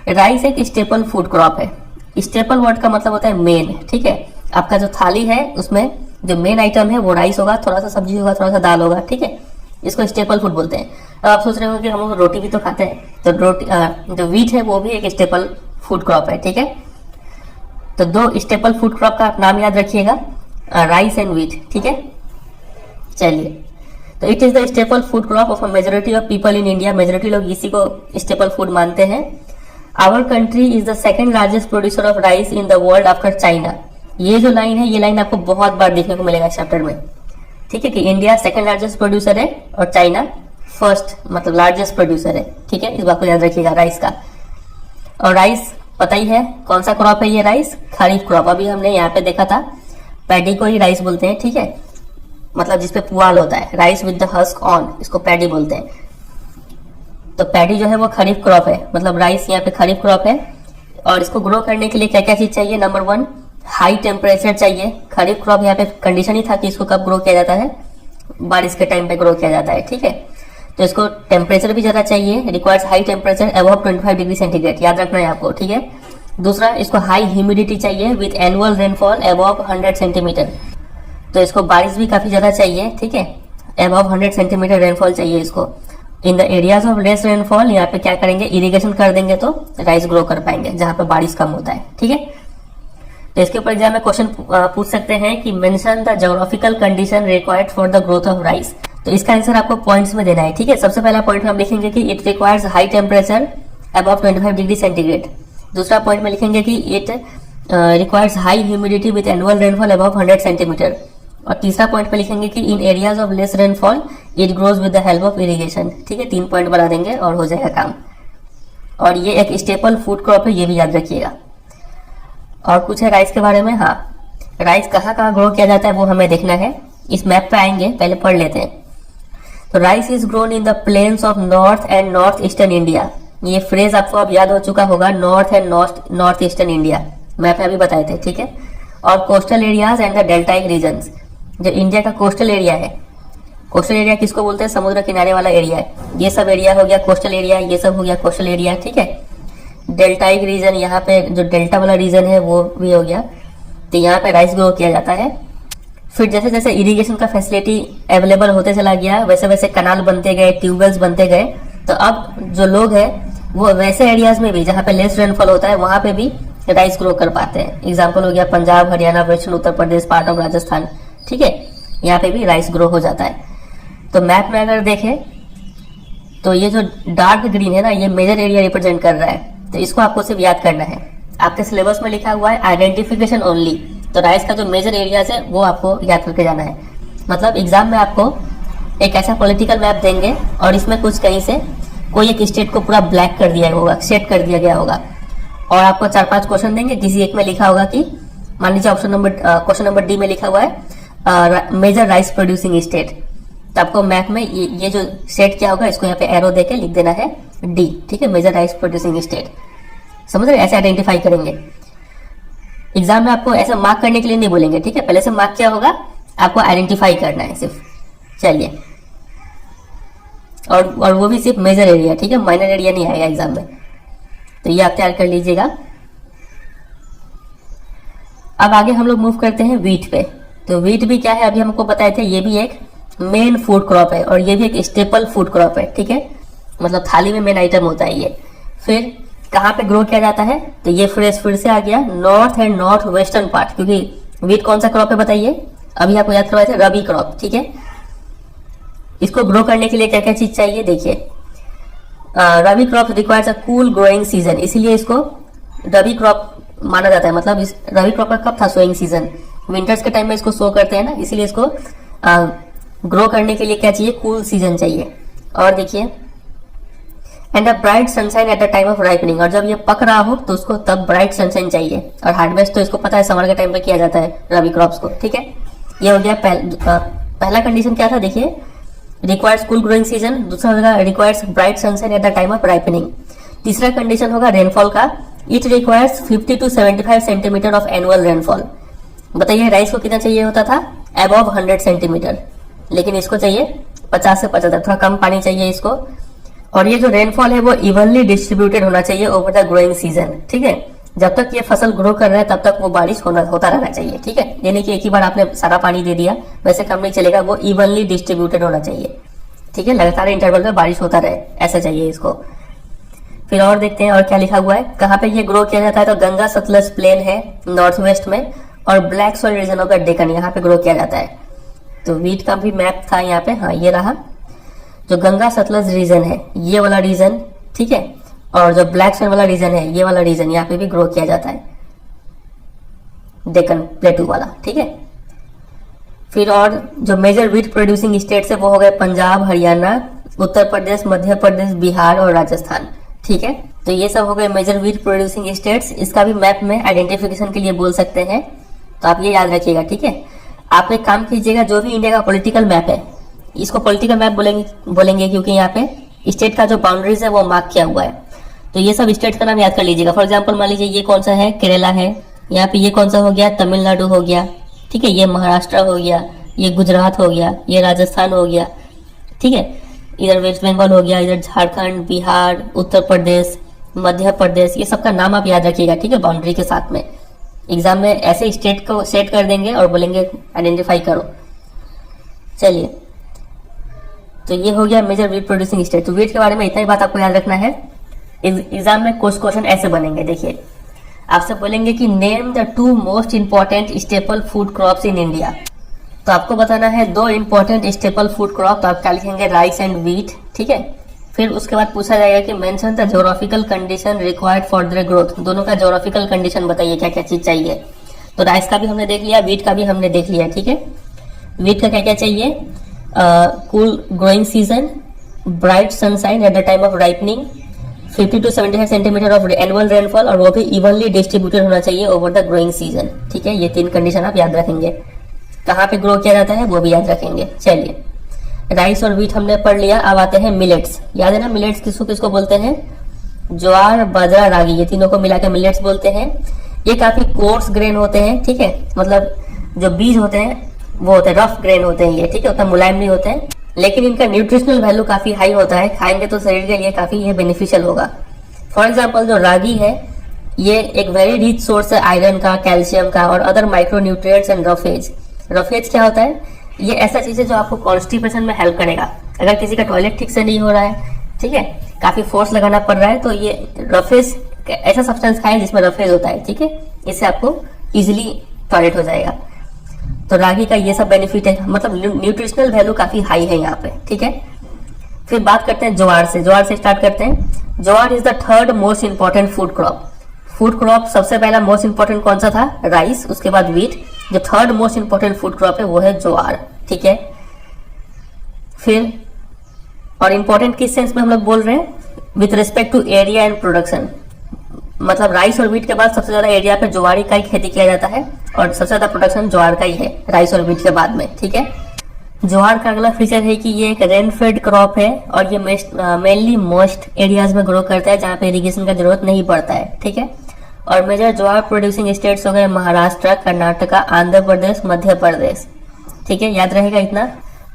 राइस एक स्टेपल फूड क्रॉप है। स्टेपल वर्ड का मतलब होता है मेन, ठीक है। आपका जो थाली है उसमें जो मेन आइटम है वो राइस होगा, थोड़ा सा सब्जी होगा, थोड़ा सा दाल होगा, ठीक है। इसको स्टेपल फूड बोलते हैं। अब आप सोच रहे हो कि हम लोग रोटी भी तो खाते हैं, तो रोटी जो व्हीट है वो भी एक स्टेपल फूड क्रॉप है, ठीक है। तो दो स्टेपल फूड क्रॉप का नाम याद रखिएगा, राइस एंड व्हीट, ठीक है। चलिए, तो it is the staple food crop of a majority of people in India. Majority लोग इसी को स्टेपल फूड मानते हैं। Our country is the second largest producer of rice in the world after China. ये जो लाइन है, ये line आपको बहुत बार देखने को मिलेगा चैप्टर में, ठीक है, कि इंडिया सेकंड लार्जेस्ट प्रोड्यूसर है और चाइना फर्स्ट, मतलब लार्जेस्ट प्रोड्यूसर है, ठीक है। इस बात को याद रखिएगा राइस का। और राइस पता ही है कौन सा क्रॉप है, ये राइस खरीफ क्रॉप। अभी हमने यहाँ पे देखा था, पैडी को ही राइस बोलते हैं, ठीक है, मतलब जिसपे पुआल होता है, rice with the husk on, इसको पैडी बोलते हैं। तो पैडी जो है वो खरीफ क्रॉप है, मतलब राइस यहाँ पे खरीफ क्रॉप है। और इसको ग्रो करने के लिए क्या क्या चीज चाहिए? नंबर 1, हाई टेम्परेचर चाहिए। खरीफ क्रॉप यहाँ पे कंडीशन ही था कि इसको कब ग्रो किया जाता है, बारिश के टाइम पे ग्रो किया जाता है, ठीक है। तो इसको टेम्परेचर भी ज्यादा चाहिए, requires high temperature above 25 degree centigrade, याद रखना है आपको, ठीक है। दूसरा, इसको हाई ह्यूमिडिटी चाहिए with annual rainfall above 100 centimetre. तो इसको बारिश भी काफी ज्यादा चाहिए, ठीक है, अबव 100 सेंटीमीटर रेनफॉल चाहिए इसको। In the areas of less rainfall, यहाँ पे क्या करेंगे, इरिगेशन कर देंगे तो राइस ग्रो कर पाएंगे, जहां पे बारिश कम होता है, ठीक है। तो इसके ऊपर एग्जाम में क्वेश्चन पूछ सकते हैं कि mention the geographical condition required for the growth of rice. तो इसका आंसर आपको पॉइंट्स में देना है, ठीक है। सबसे पहला पॉइंट में हम लिखेंगे कि it requires high temperature above 25 degree centigrade. दूसरा पॉइंट में लिखेंगे कि it requires high humidity with annual rainfall above 100 centimetre. और तीसरा पॉइंट पे लिखेंगे कि in areas of less rainfall it grows with the help of irrigation, ठीक है। 3 पॉइंट बना देंगे और हो जाएगा काम। और ये एक स्टेपल फूड क्रॉप है, ये भी याद रखिएगा। और कुछ है राइस के बारे में, हाँ, राइस कहाँ कहाँ ग्रो किया जाता है वो हमें देखना है। इस मैप पे आएंगे, पहले पढ़ लेते हैं। तो rice is grown in the plains of north and north eastern India. ये फ्रेज आपको अब याद हो चुका होगा, north and north eastern India, map में अभी बताए थे, ठीक है। और coastal areas and the deltaic regions, जो इंडिया का कोस्टल एरिया है। कोस्टल एरिया किसको बोलते हैं? समुद्र किनारे वाला एरिया है। ये सब एरिया हो गया कोस्टल एरिया, ये सब हो गया कोस्टल एरिया, ठीक है। डेल्टाइक रीजन, यहाँ पे जो डेल्टा वाला रीजन है वो भी हो गया। तो यहाँ पे राइस ग्रो किया जाता है। फिर जैसे जैसे इरिगेशन का फैसिलिटी अवेलेबल होते चला गया, वैसे वैसे कनाल बनते गए, ट्यूबवेल्स बनते गए। तो अब जो लोग हैं वो वैसे एरियाज में भी जहाँ पे लेस रेनफॉल होता है वहां पे भी राइस ग्रो कर पाते हैं। एग्जाम्पल हो गया Punjab, Haryana, western Uttar Pradesh, part of Rajasthan, ठीक है, यहाँ पे भी राइस ग्रो हो जाता है। तो मैप में अगर देखें तो ये जो डार्क ग्रीन है ना, ये मेजर एरिया रिप्रेजेंट कर रहा है। तो इसको आपको सिर्फ याद करना है। आपके सिलेबस में लिखा हुआ है आइडेंटिफिकेशन ओनली। तो राइस का जो मेजर एरियाज है वो आपको याद करके जाना है। मतलब एग्जाम में आपको एक ऐसा पॉलिटिकल मैप देंगे और इसमें कुछ कहीं से कोई एक स्टेट को पूरा ब्लैक कर दिया होगा, सेट कर दिया गया होगा, और आपको 4-5 क्वेश्चन देंगे। किसी एक में लिखा होगा कि मान लीजिए क्वेश्चन नंबर डी में लिखा हुआ है मेजर राइस प्रोड्यूसिंग स्टेट। तो आपको मैप में ये जो सेट क्या होगा, इसको यहाँ पे एरो देके लिख देना है डी, ठीक है, मेजर राइस प्रोड्यूसिंग स्टेट। समझ रहे? ऐसे आइडेंटिफाई करेंगे। एग्जाम में आपको ऐसा मार्क करने के लिए नहीं बोलेंगे, ठीक है। पहले से मार्क क्या होगा, आपको आइडेंटिफाई करना है सिर्फ। चलिए, और वो भी सिर्फ मेजर एरिया, ठीक है, माइनर एरिया नहीं आएगा एग्जाम में। तो ये आप तैयार कर लीजिएगा। अब आगे हम लोग मूव करते हैं व्हीट पे। तो व्हीट भी क्या है, अभी हमको बताए थे, ये भी एक मेन फूड क्रॉप है और ये भी एक स्टेपल फूड क्रॉप है, ठीक है, मतलब थाली में मेन आइटम होता है ये। फिर कहाँ पे ग्रो किया जाता है, तो ये फ्रेज फिर से आ गया north and north western part, क्योंकि व्हीट कौन सा क्रॉप है बताइए, अभी आपको याद करवाए थे, रबी क्रॉप, ठीक है। इसको ग्रो करने के लिए क्या क्या चीज चाहिए, देखिए, rabi crop requires a cool growing season, इसीलिए इसको रबी क्रॉप माना जाता है। मतलब इस रबी क्रॉप का कब था, सोइंग सीजन, विंटर्स के टाइम में इसको सो करते हैं ना, इसीलिए इसको ग्रो करने के लिए क्या चाहिए, कूल सीजन चाहिए। और देखिए, and a bright sunshine at the time of ripening, और जब ये पक रहा हो तो उसको तब ब्राइट सनशाइन चाहिए। और हार्वेस्ट तो इसको पता है समर के टाइम पे किया जाता है रबी क्रॉप्स को, ठीक है। ये हो गया पहला कंडीशन क्या था देखिए, रिक्वायर्स कूल ग्रोइंग सीजन। दूसरा होगा requires bright sunshine at the time of ripening. तीसरा कंडीशन होगा रेनफॉल का, it requires 50 to 75 centimetre of annual rainfall. बताइए राइस को कितना चाहिए होता था, अबव 100 सेंटीमीटर, लेकिन इसको चाहिए 50 से 75, थोड़ा कम पानी चाहिए इसको। और ये जो रेनफॉल है वो इवनली डिस्ट्रीब्यूटेड होना चाहिए ओवर द ग्रोइंग सीजन, ठीक है। जब तक ये फसल ग्रो कर रहा है तब तक वो बारिश होता रहना चाहिए, ठीक है। यानी कि एक ही बार आपने सारा पानी दे दिया वैसे काम नहीं चलेगा, वो इवनली डिस्ट्रीब्यूटेड होना चाहिए, ठीक है। लगातार इंटरवल में बारिश होता रहे, ऐसा चाहिए इसको। फिर और देखते हैं और क्या लिखा हुआ है, कहाँ पे ये ग्रो किया जाता है, तो गंगा सतलज प्लेन है नॉर्थ वेस्ट में, और black soil region of the Deccan, यहाँ पे ग्रो किया जाता है। तो वीट का भी मैप था यहाँ पे, हाँ ये रहा, जो गंगा सतलज रीजन है ये वाला रीजन, ठीक है। और जो ब्लैक सॉइल वाला रीजन है ये वाला रीजन, यहाँ पे भी ग्रो किया जाता है, डेक्कन प्लेटू वाला, ठीक है। फिर और जो मेजर वीट प्रोड्यूसिंग स्टेट्स है वो हो गए पंजाब, हरियाणा, उत्तर प्रदेश, मध्य प्रदेश, बिहार और राजस्थान, ठीक है। तो ये सब हो गए मेजर वीट प्रोड्यूसिंग स्टेट्स। इसका भी मैप में आइडेंटिफिकेशन के लिए बोल सकते हैं, तो आप ये याद रखिएगा, ठीक है। आप एक काम कीजिएगा, जो भी इंडिया का पॉलिटिकल मैप है इसको पॉलिटिकल मैप बोलेंगे क्योंकि यहाँ पे स्टेट का जो बाउंड्रीज है वो मार्क किया हुआ है। तो ये सब स्टेट का नाम याद कर लीजिएगा। फॉर एग्जाम्पल मान लीजिए ये कौन सा है, केरला है, यहाँ पे ये कौन सा हो गया, तमिलनाडु हो गया, ठीक है। ये महाराष्ट्र हो गया, ये गुजरात हो गया, ये राजस्थान हो गया, ठीक है। इधर वेस्ट बंगाल हो गया, इधर झारखंड, बिहार, उत्तर प्रदेश, मध्य प्रदेश, ये सबका नाम आप याद रखिएगा, ठीक है, बाउंड्री के साथ में। एग्जाम में ऐसे स्टेट को सेट कर देंगे और बोलेंगे आइडेंटिफाई करो। चलिए, तो ये हो गया मेजर वीट प्रोड्यूसिंग स्टेट। तो वीट के बारे में इतना ही बात आपको याद रखना है। एग्जाम में कुछ क्वेश्चन ऐसे बनेंगे, देखिए आपसे बोलेंगे कि name the 2 most important staple food crops in India. तो आपको बताना है 2 इंपॉर्टेंट स्टेपल फूड क्रॉप, तो आप क्या लिखेंगे, राइस एंड व्हीट, ठीक है। फिर उसके बाद पूछा जाएगा कि mention the geographical condition required for their growth. दोनों का ज्योग्राफिकल कंडीशन बताइए, क्या क्या चीज चाहिए। तो राइस का भी हमने देख लिया, व्हीट का भी हमने देख लिया, ठीक है। व्हीट का क्या क्या चाहिए, cool growing season, bright sunshine at the time of ripening, 50 to 75 centimetre of annual rainfall, और वो भी इवनली डिस्ट्रीब्यूटेड होना चाहिए ओवर द ग्रोइंग सीजन, ठीक है। ये 3 कंडीशन आप याद रखेंगे। कहाँ पे ग्रो किया जाता है वो भी याद रखेंगे। चलिए, राइस और व्हीट हमने पढ़ लिया। अब आते हैं मिलेट्स। याद है ना मिलेट्स किसको किसको बोलते हैं, ज्वार, बाजरा, रागी, ये तीनों को मिलाकर मिलेट्स बोलते हैं। ये काफी कोर्स ग्रेन होते हैं, ठीक है, मतलब जो बीज होते हैं वो होते हैं रफ ग्रेन होते हैं ये, ठीक है, उतना मुलायम नहीं होते हैं, लेकिन इनका न्यूट्रिशनल वैल्यू काफी हाई होता है, खाएंगे तो शरीर के लिए काफी ये बेनिफिशियल होगा। फॉर एग्जाम्पल जो रागी है ये एक वेरी रिच सोर्स है आयरन का, कैल्शियम का और other micro nutrients and roughage. Roughage क्या होता है, ये ऐसा चीज है जो आपको कॉन्स्टिपेशन में हेल्प करेगा। अगर किसी का टॉयलेट ठीक से नहीं हो रहा है, ठीक है, काफी फोर्स लगाना पड़ रहा है, तो ये रफेज ऐसा सब्सटेंस खाएं जिसमें रफेज होता है, ठीक है, इससे आपको इजिली टॉयलेट हो जाएगा। तो रागी का ये सब बेनिफिट है, मतलब न्यूट्रिशनल वैल्यू काफी हाई है यहाँ पे, ठीक है। फिर बात करते हैं ज्वार से। ज्वार से स्टार्ट करते हैं। Jowar is the 3rd most important food crop. Food crop सबसे पहला मोस्ट इंपॉर्टेंट कौन सा था, राइस, उसके बाद व्हीट। जो 3rd most important food crop है वो है ज्वार, ठीक है। फिर और इंपॉर्टेंट किस सेंस में हम लोग बोल रहे हैं, with respect to area and production, मतलब राइस और व्हीट के बाद सबसे ज्यादा एरिया पे ज्वार का ही खेती किया जाता है और सबसे ज्यादा प्रोडक्शन ज्वार का ही है राइस और व्हीट के बाद में, ठीक है। ज्वार का अगला फीचर है कि ये एक रेन फेड क्रॉप है और ये मेनली मोस्ट एरियाज में ग्रो करता है जहाँ पे इरिगेशन का जरूरत नहीं पड़ता है, ठीक है। और मेजर ज्वार प्रोड्यूसिंग स्टेट्स हो गए महाराष्ट्र, कर्नाटका, आंध्र प्रदेश, मध्य प्रदेश, ठीक है, याद रहेगा इतना।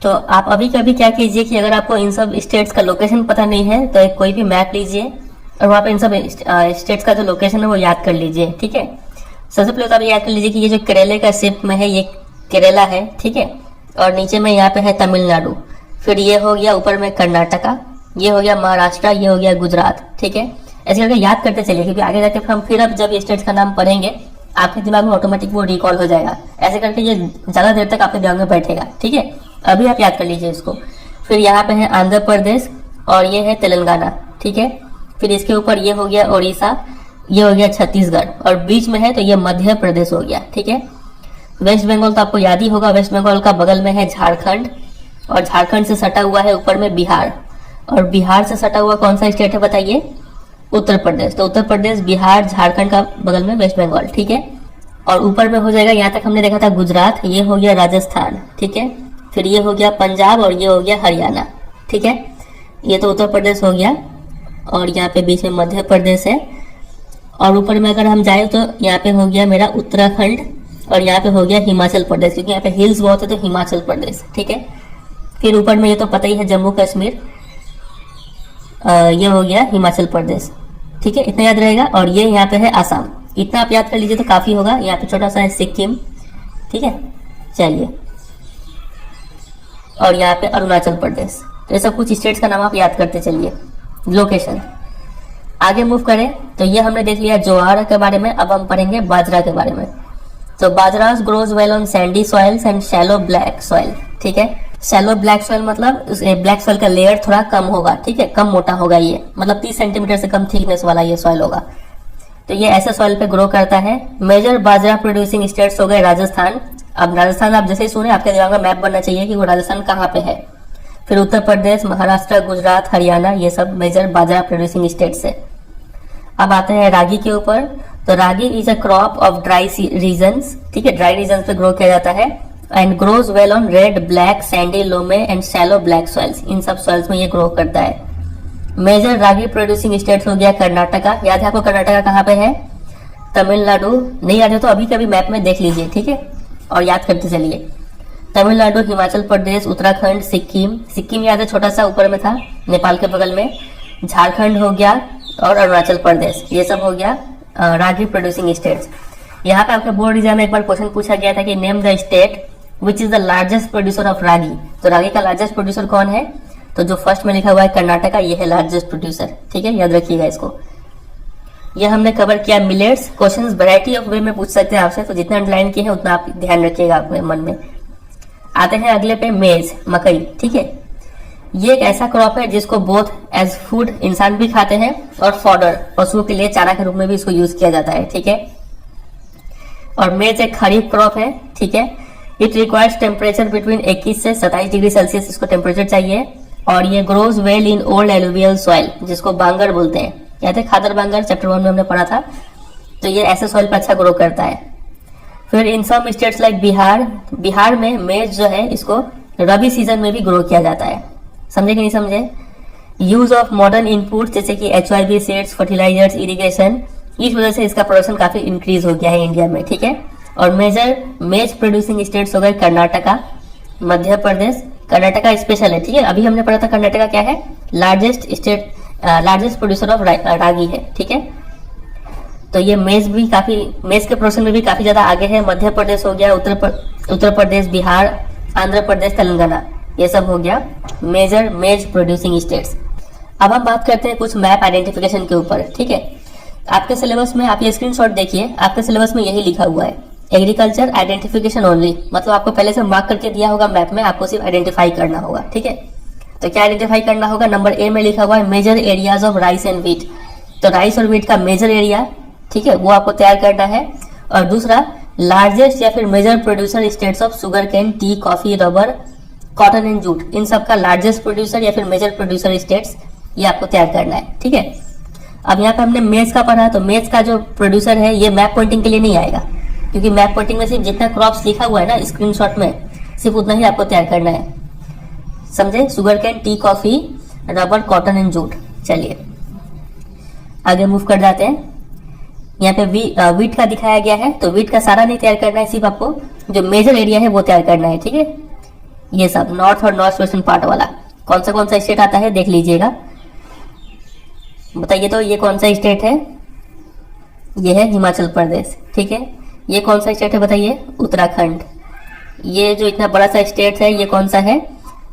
तो आप अभी कभी क्या कीजिए कि अगर आपको इन सब स्टेट्स का लोकेशन पता नहीं है तो एक कोई भी मैप लीजिए और वहाँ पे इन सब स्टेट्स का जो लोकेशन है वो याद कर लीजिए, ठीक है। सबसे पहले तो आप याद कर लीजिए कि ये जो केरला का शेप में है ये केरला है, ठीक है, और नीचे में यहाँ पे है तमिलनाडु, फिर ये हो गया ऊपर में कर्नाटका, ये हो गया महाराष्ट्र, ये हो गया गुजरात, ठीक है। ऐसे करके याद करते चलिए क्योंकि आगे जाके हम फिर अब जब स्टेट्स का नाम पढ़ेंगे आपके दिमाग में ऑटोमेटिक वो रिकॉल हो जाएगा। ऐसे करके ये ज्यादा देर तक आपके दिमाग में बैठेगा, ठीक है। अभी आप याद कर लीजिए इसको। फिर यहाँ पे है आंध्र प्रदेश और ये है तेलंगाना, ठीक है। फिर इसके ऊपर ये हो गया उड़ीसा, ये हो गया छत्तीसगढ़ और बीच में है तो ये मध्य प्रदेश हो गया, ठीक है। वेस्ट बंगाल तो आपको याद ही होगा, वेस्ट बंगाल का बगल में है झारखंड और झारखंड से सटा हुआ है ऊपर में बिहार, और बिहार से सटा हुआ कौन सा स्टेट है बताइए, उत्तर प्रदेश। तो उत्तर प्रदेश, बिहार, झारखंड का बगल में वेस्ट बंगाल, ठीक है। और ऊपर में हो जाएगा, यहाँ तक हमने देखा था गुजरात, ये हो गया राजस्थान, ठीक है। फिर ये हो गया पंजाब और ये हो गया हरियाणा, ठीक है। ये तो उत्तर प्रदेश हो गया और यहाँ पे बीच में मध्य प्रदेश है। और ऊपर में अगर हम जाए तो यहाँ पे हो गया मेरा उत्तराखंड और यहाँ पे हो गया हिमाचल प्रदेश, क्योंकि यहाँ पे हिल्स बहुत है तो हिमाचल प्रदेश, ठीक है। फिर ऊपर में ये तो पता ही है जम्मू कश्मीर, ये हो गया हिमाचल प्रदेश, ठीक है। इतना याद रहेगा। और ये यहाँ पे है आसाम, इतना आप याद कर लीजिए तो काफी होगा। यहाँ पे छोटा सा है सिक्किम, ठीक है। चलिए, और यहाँ पे अरुणाचल प्रदेश। तो ये सब कुछ स्टेट्स का नाम आप याद करते चलिए, लोकेशन। आगे मूव करें तो ये हमने देख लिया ज्वार के बारे में। अब हम पढ़ेंगे बाजरा के बारे में। तो bajra grows well on sandy soils and shallow black soil, ठीक है। शैलो ब्लैक सॉइल मतलब ब्लैक सॉइल का लेयर थोड़ा कम होगा, ठीक है, कम मोटा होगा। ये मतलब 30 सेंटीमीटर से कम थिकनेस वाला ये सॉइल होगा। तो ये ऐसे सॉइल पे ग्रो करता है। मेजर बाजरा प्रोड्यूसिंग स्टेट्स हो गए राजस्थान। अब राजस्थान आप जैसे ही सुने आपके दिमाग में मैप बनना चाहिए कि वो राजस्थान कहाँ पे है। फिर उत्तर प्रदेश, महाराष्ट्र, गुजरात, हरियाणा, ये सब मेजर बाजरा प्रोड्यूसिंग स्टेट्स है। अब आते हैं रागी के ऊपर। तो ragi is a crop of dry regions, ठीक है, ड्राई रीजन्स पे ग्रो किया जाता है। And grows well on red, black, sandy, loamy and shallow black soils. इन सब सॉइल्स में ये ग्रो करता है। मेजर रागी प्रोड्यूसिंग स्टेट्स हो गया कर्नाटका। याद है आपको कर्नाटका कहाँ पे है? तमिलनाडु। नहीं याद है तो अभी कभी मैप में देख लीजिए, ठीक है, और याद करते चलिए। तमिलनाडु, हिमाचल प्रदेश, उत्तराखंड, सिक्किम। सिक्किम याद है छोटा सा ऊपर में था, नेपाल के बगल में। झारखंड हो गया और अरुणाचल प्रदेश। ये सब हो गया रागी प्रोड्यूसिंग स्टेट्स। यहाँ पे आपके बोर्ड एग्जाम में एक बार क्वेश्चन पूछा गया था कि name the state which is the largest producer of ragi. तो रागी का लार्जेस्ट प्रोड्यूसर कौन है? तो जो फर्स्ट में लिखा हुआ है कर्नाटका, ये है लार्जेस्ट प्रोड्यूसर, ठीक है, याद रखिएगा इसको। ये हमने कवर किया मिलेट्स। क्वेश्चंस वैरायटी ऑफ वे में पूछ सकते हैं आपसे, तो जितना अंडरलाइन किए हैं उतना आप ध्यान रखिएगा अपने मन में। आते हैं अगले पे, मेज, मकई, ठीक है। ये एक ऐसा क्रॉप है जिसको बोथ एज फूड इंसान भी खाते हैं और फॉडर पशुओं के लिए चारा के रूप में भी इसको यूज किया जाता है, ठीक है। और मेज एक खरीफ क्रॉप है, ठीक है। इट रिक्वायर्स टेम्परेचर बिटवीन 21 से 27 डिग्री सेल्सियस इसको टेम्परेचर चाहिए। और ये grows well in old alluvial soil, जिसको बांगर बोलते हैं। याद है खादर बांगर, चैप्टर 1 में हमने पढ़ा था। तो ये ऐसे सॉइल पर अच्छा ग्रो करता है। फिर in some states like Bihar, Bihar में मेज जो है इसको रबी सीजन में भी ग्रो किया जाता है। समझे कि नहीं समझे? यूज ऑफ मॉडर्न इनपुट जैसे कि HYB सीड्स, फर्टिलाइजर्स, इरिगेशन, इस वजह से इसका प्रोडक्शन काफी इंक्रीज हो गया है इंडिया में, ठीक है। और मेजर मेज प्रोड्यूसिंग स्टेट्स हो गए कर्नाटका, मध्य प्रदेश। कर्नाटका स्पेशल है, ठीक है। अभी हमने पढ़ा था कर्नाटका क्या है, largest state, largest producer of ragi है, ठीक है। तो ये मेज भी काफी, मेज के प्रोडक्शन में भी काफी ज्यादा आगे है। मध्य प्रदेश हो गया, उत्तर प्रदेश, बिहार, आंध्र प्रदेश, तेलंगाना, ये सब हो गया मेजर मेज प्रोड्यूसिंग स्टेट्स। अब हम बात करते हैं कुछ मैप आइडेंटिफिकेशन के ऊपर, ठीक है। आपके सिलेबस में आप ये स्क्रीनशॉट देखिए, आपके सिलेबस में यही लिखा हुआ है, एग्रीकल्चर आइडेंटिफिकेशन ओनली। मतलब आपको पहले से मार्क करके दिया होगा मैप में, आपको सिर्फ आइडेंटिफाई करना होगा, ठीक है। तो क्या आइडेंटिफाई करना होगा? नंबर ए में लिखा हुआ है major areas of rice and wheat. तो राइस और व्हीट का मेजर एरिया, ठीक है, वो आपको तैयार करना है। और दूसरा, लार्जेस्ट या फिर major producer states of sugar cane, tea, coffee, rubber, cotton and jute, इन सब का लार्जेस्ट प्रोड्यूसर या फिर मेजर प्रोड्यूसर स्टेट्स ये आपको तैयार करना है, ठीक है। अब यहाँ पे हमने मेज का पढ़ा, तो मेज का जो प्रोड्यूसर है ये मैप पॉइंटिंग के लिए नहीं आएगा, क्योंकि मैप पॉइंटिंग में सिर्फ जितना क्रॉप्स लिखा हुआ है ना स्क्रीनशॉट में, सिर्फ उतना ही आपको तैयार करना है, समझे। Sugar cane, T, coffee, rubber, cotton and jute. चलिए आगे मूव कर जाते हैं। यहाँ पे वीट का दिखाया गया है, तो वीट का सारा नहीं तैयार करना है, सिर्फ आपको जो मेजर एरिया है वो तैयार करना है, ठीक है। ये सब नॉर्थ और नॉर्थ वेस्टर्न पार्ट वाला कौन सा स्टेट आता है देख लीजिएगा। बताइए तो ये कौन सा स्टेट है? ये है हिमाचल प्रदेश, ठीक है। ये कौन सा स्टेट है बताइए? उत्तराखंड। ये जो इतना बड़ा सा स्टेट है ये कौन सा है?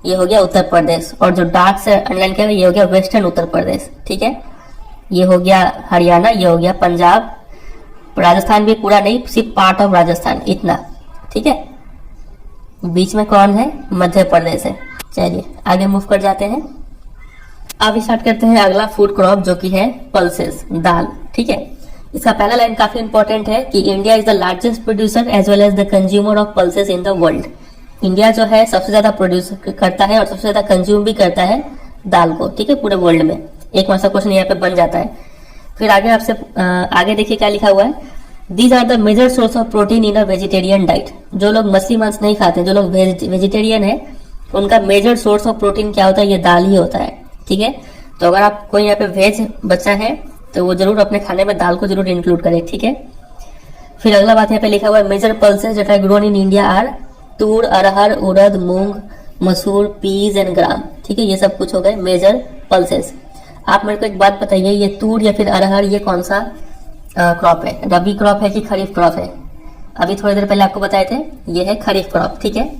ये हो गया उत्तर प्रदेश। और जो डार्क से अंडरलाइन किया हुआ ये हो गया वेस्टर्न उत्तर प्रदेश, ठीक है। ये हो गया हरियाणा, ये हो गया पंजाब, राजस्थान भी पूरा नहीं, सिर्फ पार्ट ऑफ राजस्थान, इतना, ठीक है। बीच में कौन है? मध्य प्रदेश है। चलिए आगे मूव कर जाते हैं। अब स्टार्ट करते हैं अगला फूड क्रॉप जो कि है पल्सेस, दाल, ठीक है। इसका पहला लाइन काफी इंपॉर्टेंट है कि India is the largest producer as well as the consumer of pulses in the world. India जो है सबसे ज्यादा प्रोड्यूस करता है और सबसे ज्यादा कंज्यूम भी करता है दाल को, ठीक है, पूरे वर्ल्ड में। एक मार्क्स का क्वेश्चन यहाँ पे बन जाता है। फिर आगे आपसे आगे देखिए क्या लिखा हुआ है, these are the major source of protein in a vegetarian diet. जो लोग मछली मांस नहीं खाते, जो लोग वेजिटेरियन है, उनका मेजर सोर्स ऑफ प्रोटीन क्या होता है? ये दाल ही होता है। ठीक है, तो अगर आप कोई यहाँ पे वेज बच्चा है तो वो जरूर अपने खाने में दाल को जरूर इंक्लूड करे। ठीक है, फिर अगला बात यहाँ पे लिखा हुआ है major pulses that are grown in India are tur, arhar, urad, moong, masoor, peas and ग्राम। ठीक है, ये सब कुछ हो गए मेजर पल्सेस। आप मेरे को एक बात बताइए, ये तूर या फिर अरहर ये कौन सा क्रॉप है? रबी क्रॉप है कि खरीफ क्रॉप है? अभी थोड़ी देर पहले आपको बताए थे, ये है खरीफ क्रॉप। ठीक है,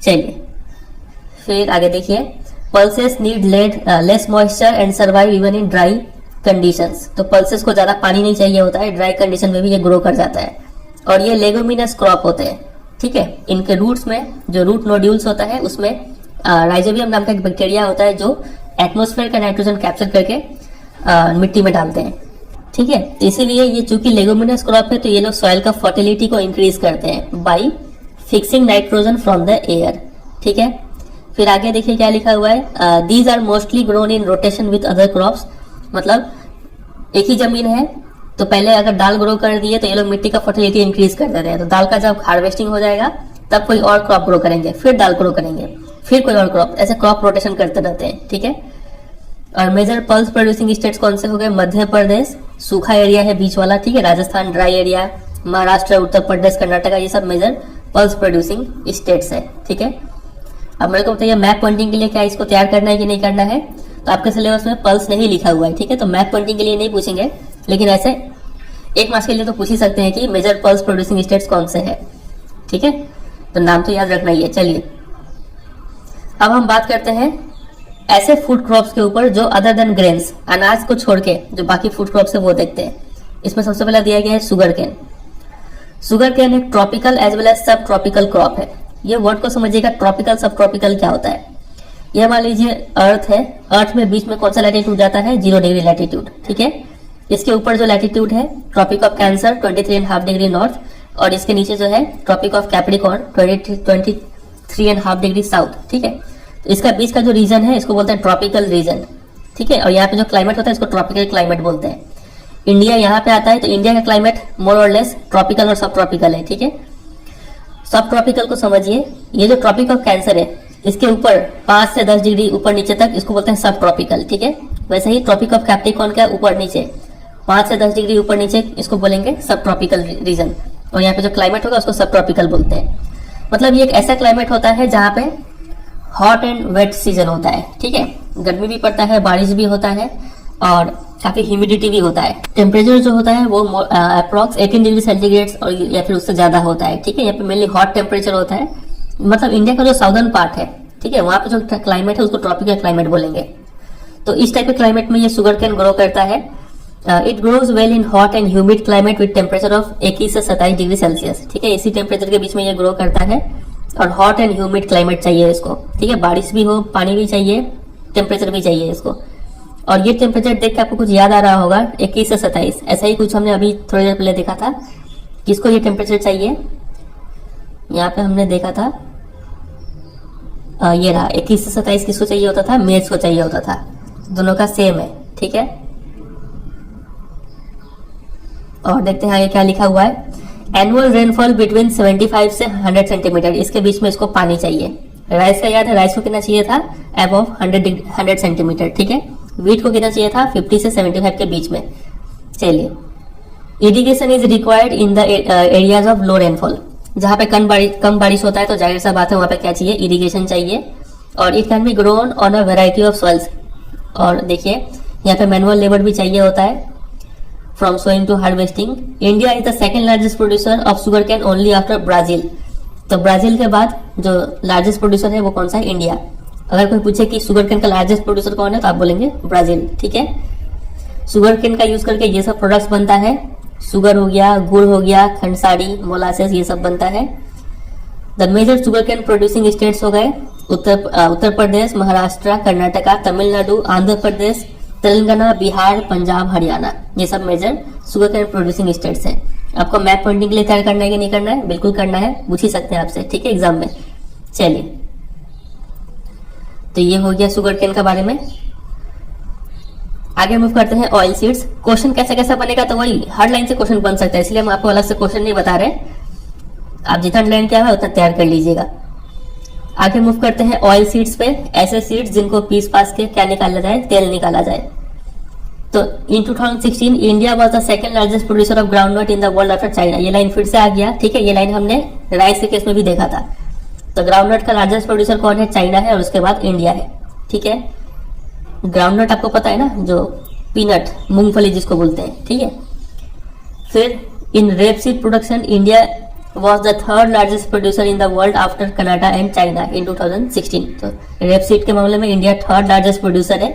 चलिए फिर आगे देखिए, pulses need less moisture and survive even in dry conditions. तो पल्सेस को ज्यादा पानी नहीं चाहिए होता है, ड्राई कंडीशन में भी ये ग्रो कर जाता है। और ये लेगुमिनस क्रॉप होते हैं। ठीक है, इनके रूट्स में जो रूट नोड्यूल्स होता है उसमें राइजोबियम नाम का एक बैक्टीरिया होता है जो एटमॉस्फेयर का नाइट्रोजन कैप्चर करके मिट्टी में डालते हैं। ठीक है, इसीलिए ये चूंकि लेगुमिनस क्रॉप है तो ये लोग सॉइल का फर्टिलिटी को इंक्रीज करते हैं by fixing nitrogen from the air. ठीक है, फिर आगे देखिए क्या लिखा हुआ है, these are mostly grown in rotation with other crops. मतलब एक ही जमीन है तो पहले अगर दाल ग्रो कर दिए तो ये लोग मिट्टी का फर्टिलिटी इंक्रीज कर देते हैं। तो दाल का जब हार्वेस्टिंग हो जाएगा तब कोई और क्रॉप ग्रो करेंगे, फिर दाल ग्रो करेंगे, फिर कोई और क्रॉप, ऐसे क्रॉप रोटेशन करते रहते हैं। ठीक है, और मेजर पल्स प्रोड्यूसिंग स्टेट्स कौन से हो गए? मध्य प्रदेश सूखा एरिया है बीच वाला। ठीक है, राजस्थान ड्राई एरिया, महाराष्ट्र, उत्तर प्रदेश, कर्नाटका, ये सब मेजर पल्स प्रोड्यूसिंग स्टेट्स है। ठीक है, अब मेरे को बताइए मैप पॉइंटिंग के लिए क्या इसको तैयार करना है कि नहीं करना है? तो आपके सिलेबस में पल्स नहीं लिखा हुआ है। ठीक है, तो मैप पॉइंटिंग के लिए नहीं पूछेंगे, लेकिन ऐसे एक मार्क्स के लिए तो पूछ ही सकते हैं कि मेजर पल्स प्रोड्यूसिंग स्टेट्स कौन से है। ठीक है, तो नाम तो याद रखना ही है। चलिए अब हम बात करते हैं ऐसे फूड क्रॉप्स के ऊपर जो अदर देन ग्रेन्स, अनाज को छोड़ के जो बाकी फूड क्रॉप्स है वो देखते हैं। इसमें सबसे पहला दिया गया है शुगर केन। शुगर केन एक ट्रॉपिकल एज वेल एज सब ट्रॉपिकल क्रॉप है। ये वर्ड को समझिएगा, ट्रॉपिकल सब ट्रॉपिकल क्या होता है। ये मान लीजिए अर्थ है, अर्थ में बीच में कौन सा लैटिट्यूड जाता है? 0 डिग्री लैटिट्यूड। ठीक है, इसके ऊपर जो लैटिट्यूड है tropic of Cancer 23.5 degree north, और इसके नीचे जो है tropic of Capricorn 23.5 degree south. ठीक है, तो इसका बीच का जो रीजन है इसको बोलते हैं ट्रॉपिकल रीजन। ठीक है, और यहाँ पे जो क्लाइमेट होता है इसको ट्रॉपिकल क्लाइमेट बोलते हैं। इंडिया यहाँ पे आता है तो इंडिया का क्लाइमेट मोर और लेस ट्रॉपिकल और सब ट्रॉपिकल है। ठीक है, सब ट्रॉपिकल को समझिए, ये जो ट्रॉपिक ऑफ कैंसर है इसके ऊपर 5 से 10 डिग्री ऊपर नीचे तक इसको बोलते हैं सब ट्रॉपिकल। ठीक है, वैसे ही ट्रॉपिक ऑफ कैप्रिकॉर्न का ऊपर नीचे 5 से 10 डिग्री ऊपर नीचे इसको बोलेंगे सब ट्रॉपिकल रीजन, और यहाँ पे जो क्लाइमेट होगा उसको सब ट्रॉपिकल बोलते हैं। मतलब ये एक ऐसा क्लाइमेट होता है जहाँ पे हॉट एंड वेट सीजन होता है। ठीक है, गर्मी भी पड़ता है, बारिश भी होता है और काफी ह्यूमिडिटी भी होता है। टेम्परेचर जो होता है वो अप्रॉक्स 18 डिग्री सेंटीग्रेड और या फिर उससे ज्यादा होता है। ठीक है, यहाँ पे मेनली हॉट टेम्परेचर होता है। मतलब इंडिया का जो साउदर्न पार्ट है, ठीक है, वहां पे जो क्लाइमेट है उसको ट्रॉपिकल क्लाइमेट बोलेंगे। तो इस टाइप के क्लाइमेट में ये शुगर कैन ग्रो करता है। It grows well in hot and humid climate with temperature of 21 से 27 डिग्री सेल्सियस। ठीक है, इसी टेम्परेचर के बीच में ये ग्रो करता है और हॉट एंड ह्यूमिड क्लाइमेट चाहिए इसको। ठीक है, बारिश भी हो, पानी भी चाहिए, टेम्परेचर भी चाहिए इसको। और ये टेम्परेचर देख के आपको कुछ याद आ रहा होगा 21 से 27, ऐसा ही कुछ हमने अभी थोड़ी देर पहले देखा था। किसको ये टेम्परेचर चाहिए? यहाँ पे हमने देखा था ये रहा 21 से 27 किसको चाहिए होता था? मेल्स को चाहिए होता था। दोनों का सेम है। ठीक है, और देखते हैं आगे क्या लिखा हुआ है। एनुअल रेनफॉल बिटवीन 75 से 100 सेंटीमीटर, इसके बीच में इसको पानी चाहिए। राइस का याद है, राइस को कितना चाहिए था? Above 100 centimetre. ठीक है, वीट को कितना चाहिए था? 50 से 75 के बीच में। चलिए, irrigation is required in the areas of low rainfall. जहां पे कम बारिश होता है तो जाहिर सा बात है वहां पे क्या चाहिए? इरिगेशन चाहिए। और it can be grown on a variety of soils. और देखिए यहाँ पे मैनुअल लेबर भी चाहिए होता है from sowing to harvesting. India is the second largest producer of sugar cane only after Brazil. तो ब्राजील के बाद जो लार्जेस्ट प्रोड्यूसर है वो कौन सा है? इंडिया। अगर कोई पूछे कि शुगर केन का लार्जेस्ट प्रोड्यूसर कौन है तो आप बोलेंगे ब्राजील। ठीक है, शुगर केन का यूज करके ये सब प्रोडक्ट्स बनता है। शुगर हो गया, गुड़ हो गया, खंडसाड़ी, मोलासेस, ये सब बनता है। The major sugar cane producing states हो गए उत्तर प्रदेश, महाराष्ट्र, कर्नाटका, तमिलनाडु, आंध्र प्रदेश, तेलंगाना, बिहार, पंजाब, हरियाणा। ये सब major sugar cane producing states हैं। आपको मैप पॉइंटिंग के लिए तैयार करना है कि नहीं करना है? बिल्कुल करना है, पूछ ही सकते हैं आपसे। ठीक है, एग्जाम में। चलिए, तो ये हो गया शुगर केन के बारे में। आगे मूव करते हैं ऑयल सीड्स। क्वेश्चन कैसा कैसा बनेगा तो वही हर लाइन से क्वेश्चन बन सकता है, इसलिए हम आपको अलग से क्वेश्चन नहीं बता रहे, आप जितना लर्न किया है उतना तैयार कर लीजिएगा। आगे मूव करते हैं ऑयल सीड्स पे। ऐसे सीड्स जिनको पीस पास के क्या निकाला जाए, तेल निकाला जाए। तो इन 2016 India was the second largest producer of groundnut in the world after China. ये लाइन फिर से आ गया, ठीक है। ये लाइन हमने राइस के केस में भी देखा था। तो ग्राउंडनट का लार्जेस्ट प्रोड्यूसर कौन है, चाइना है, और उसके बाद इंडिया है, ठीक है। ग्राउंडनट आपको पता है ना, जो पीनट मूंगफली जिसको बोलते हैं, ठीक है। फिर in rapeseed production India was the third largest producer in the world after Canada and China in 2016। तो रेपसीड के मामले में इंडिया थर्ड लार्जेस्ट प्रोड्यूसर है।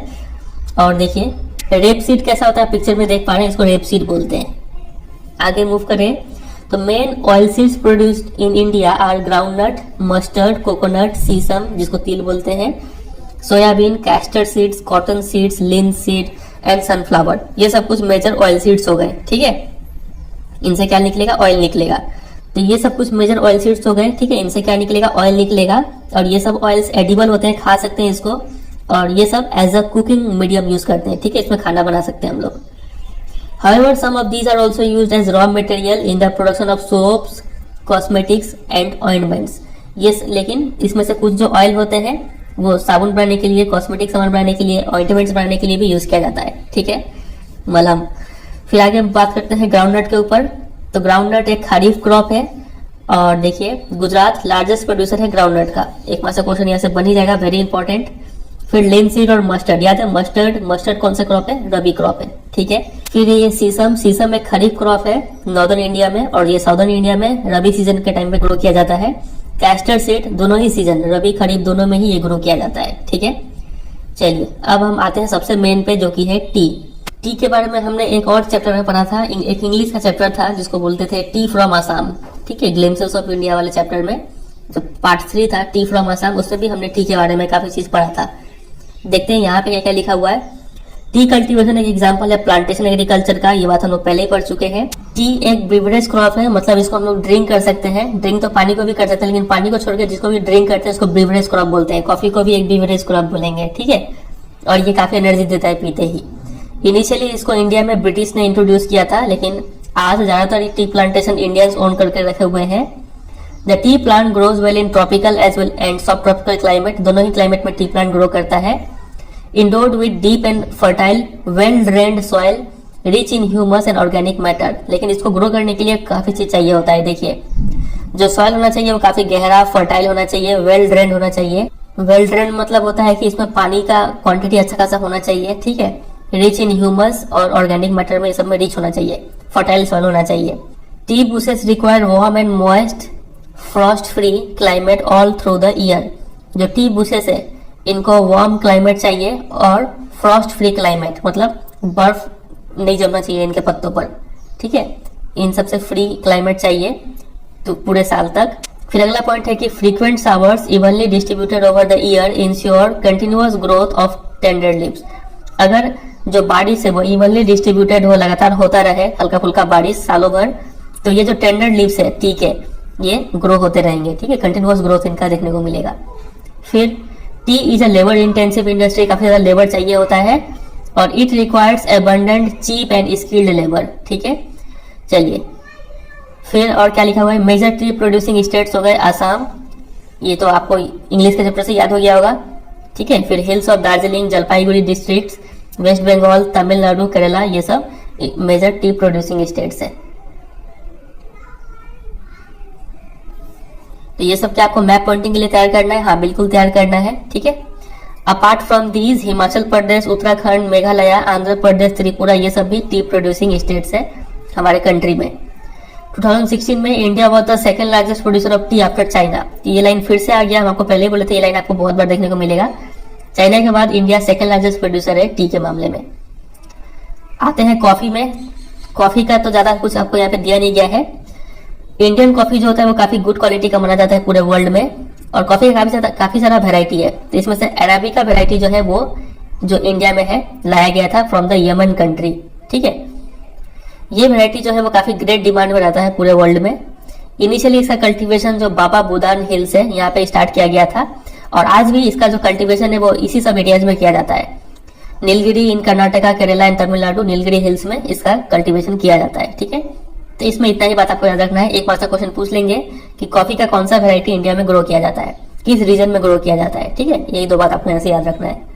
और देखिए रेपसीड कैसा होता है, पिक्चर में देख पा रहे हैं, इसको रेपसीड बोलते हैं। आगे मूव करें तो main oil seeds produced in India are groundnut, mustard, coconut, sesame जिसको तिल बोलते हैं, soybean, castor seeds, cotton seeds, linseed and sunflower. ये सब कुछ मेजर ऑयल सीड्स हो गए, ठीक है। इनसे क्या निकलेगा, ऑयल निकलेगा। तो ये सब कुछ मेजर ऑयल सीड्स हो गए, ठीक है। इनसे क्या निकलेगा, ऑयल निकलेगा। और ये सब ऑयल्स एडिबल होते हैं, खा सकते हैं इसको। और ये सब as a cooking medium use करते हैं, ठीक है। इसमें खाना बना सकते हैं हम लोग। However, some of these are also used as raw material in the production of soaps, cosmetics and ointments। ये लेकिन इसमें से कुछ जो ऑयल होते हैं वो साबुन बनाने के लिए, कॉस्मेटिक सामान बनाने के लिए, ऑइंटमेंट्स बनाने के लिए भी यूज किया जाता है, ठीक है, मलहम। फिर आगे हम बात करते हैं ग्राउंडनट के ऊपर। तो ग्राउंडनट एक खरीफ क्रॉप है। और देखिए गुजरात लार्जेस्ट प्रोड्यूसर है ग्राउंडनट का। एक मास क्वेश्चन यहाँ से बन ही जाएगा, वेरी इंपॉर्टेंट। फिर लिनसीड और मस्टर्ड, याद है मस्टर्ड कौन सा क्रॉप है, रबी क्रॉप है, ठीक है। फिर ये सीसम एक खरीफ क्रॉप है नॉर्दर्न इंडिया में, और ये साउदर्न इंडिया में रबी सीजन के टाइम पे ग्रो किया जाता है। कैस्टर सीड दोनों ही सीजन, रबी खरीफ दोनों में ही ये ग्रो किया जाता है, ठीक है। चलिए अब हम आते हैं सबसे मेन पे, जो कि है टी। टी के बारे में हमने एक और चैप्टर में पढ़ा था, एक इंग्लिश का चैप्टर था जिसको बोलते थे टी फ्रॉम आसाम, ठीक है। ग्लिम्पसेस ऑफ इंडिया वाले चैप्टर में जो पार्ट 3 था, टी फ्रॉम आसाम, उसमें भी हमने टी के बारे में काफी चीज पढ़ा था। देखते हैं यहाँ पे क्या क्या लिखा हुआ है। टी कल्टीवेशन एक एग्जाम्पल है प्लांटेशन एग्रीकल्चर का, ये बात हम लोग पहले ही पढ़ चुके हैं। टी एक बिवरेज क्रॉप है, मतलब इसको हम लोग ड्रिंक कर सकते हैं। ड्रिंक तो पानी को भी कर सकते हैं, लेकिन पानी को छोड़ के जिसको भी ड्रिंक करते हैं उसको बिवरेज क्रॉप बोलते हैं। कॉफी को भी एक बिवरेज क्रॉप बोलेंगे, ठीक है। और ये काफी एनर्जी देता है पीते ही। इनिशियली इसको इंडिया में ब्रिटिश ने इंट्रोड्यूस किया था, लेकिन आज ज्यादातर टी प्लांटेशन इंडियंस ओन करके रखे हुए हैं। The tea plant grows well in tropical as well and subtropical climate, दोनों ही क्लाइमेट में टी प्लांट ग्रो करता है। Endowed with deep and fertile well drained soil rich in humus and organic matter. लेकिन इसको grow करने के लिए काफी चीज चाहिए होता है। देखिए जो सॉइल होना चाहिए वो काफी गहरा, फर्टाइल होना चाहिए, वेल ड्रेन्ड होना चाहिए। वेल ड्रेन्ड मतलब होता है कि इसमें पानी का क्वांटिटी अच्छा खासा होना चाहिए, ठीक है। रिच इन ह्यूमस और ऑर्गेनिक मैटर में, सब में रिच होना चाहिए। फर्टाइल सॉइल होना चाहिए। T bushes require warm and moist Frost free climate all through the year. जो टी बुशेस है इनको वार्म क्लाइमेट चाहिए और फ्रॉस्ट फ्री क्लाइमेट, मतलब बर्फ नहीं जमना चाहिए इनके पत्तों पर, ठीक है। इन सबसे फ्री क्लाइमेट चाहिए तो पूरे साल तक। फिर अगला पॉइंट है कि frequent showers evenly distributed over the year ensure continuous growth of tender leaves. अगर जो बारिश है वो इवनली डिस्ट्रीब्यूटेड हो, लगातार होता रहे हल्का फुल्का बारिश सालों भर, तो ये जो टेंडर लीव्स है टी के, ये ग्रो होते रहेंगे, ठीक है। कंटिन्यूअस ग्रोथ इनका देखने को मिलेगा। फिर tea is a labour intensive industry, काफी ज्यादा लेबर चाहिए होता है, और it requires abundant cheap and skilled labour, ठीक है। चलिए फिर और क्या लिखा हुआ है, मेजर टी प्रोड्यूसिंग स्टेट्स हो गए आसाम, ये तो आपको इंग्लिश के चैप्टर से याद हो गया होगा, ठीक है। फिर hills of Darjeeling, Jalpaiguri districts, west Bengal, Tamil Nadu, Kerala, ये सब मेजर टी प्रोड्यूसिंग स्टेट्स है। तो ये सब क्या आपको मैप पॉइंटिंग के लिए तैयार करना है? हाँ बिल्कुल तैयार करना है, ठीक है। Apart from these Himachal Pradesh, Uttarakhand, Meghalaya, Andhra Pradesh, Tripura, ये सब भी टी प्रोड्यूसिंग स्टेट्स है हमारे कंट्री में। 2016 में India was the second largest producer of T after China. ये लाइन फिर से आ गया, हम आपको पहले ही बोले थे, ये लाइन आपको बहुत बार देखने को मिलेगा। चाइना के बाद इंडिया सेकंड लार्जेस्ट प्रोड्यूसर है टी के मामले में। आते हैं कॉफी में। कॉफी का तो ज्यादा कुछ आपको यहाँ पे दिया नहीं गया है। इंडियन कॉफी जो होता है वो काफी गुड क्वालिटी का माना जाता है पूरे वर्ल्ड में, और कॉफी का काफी सारा वेराइटी है। तो इसमें से अरेबिका वेराइटी जो है वो जो इंडिया में है लाया गया था फ्रॉम द यमन कंट्री, ठीक है। ये वेराइटी जो है वो काफी ग्रेट डिमांड में रहता है पूरे वर्ल्ड में। इनिशियली इसका कल्टीवेशन जो बाबा बुदान हिल्स है यहाँ पे स्टार्ट किया गया था, और आज भी इसका जो कल्टीवेशन है वो इसी सब एरियाज में किया जाता है। नीलगिरी इन कर्नाटका, केरला एंड तमिलनाडु, नीलगिरी हिल्स में इसका कल्टीवेशन किया जाता है। ठीक है, तो इसमें इतना ही बात आपको याद रखना है। एक बार सा क्वेश्चन पूछ लेंगे कि कॉफी का कौन सा वेरायटी इंडिया में ग्रो किया जाता है, किस रीजन में ग्रो किया जाता है। ठीक है, यही दो बात आपको ऐसे याद रखना है।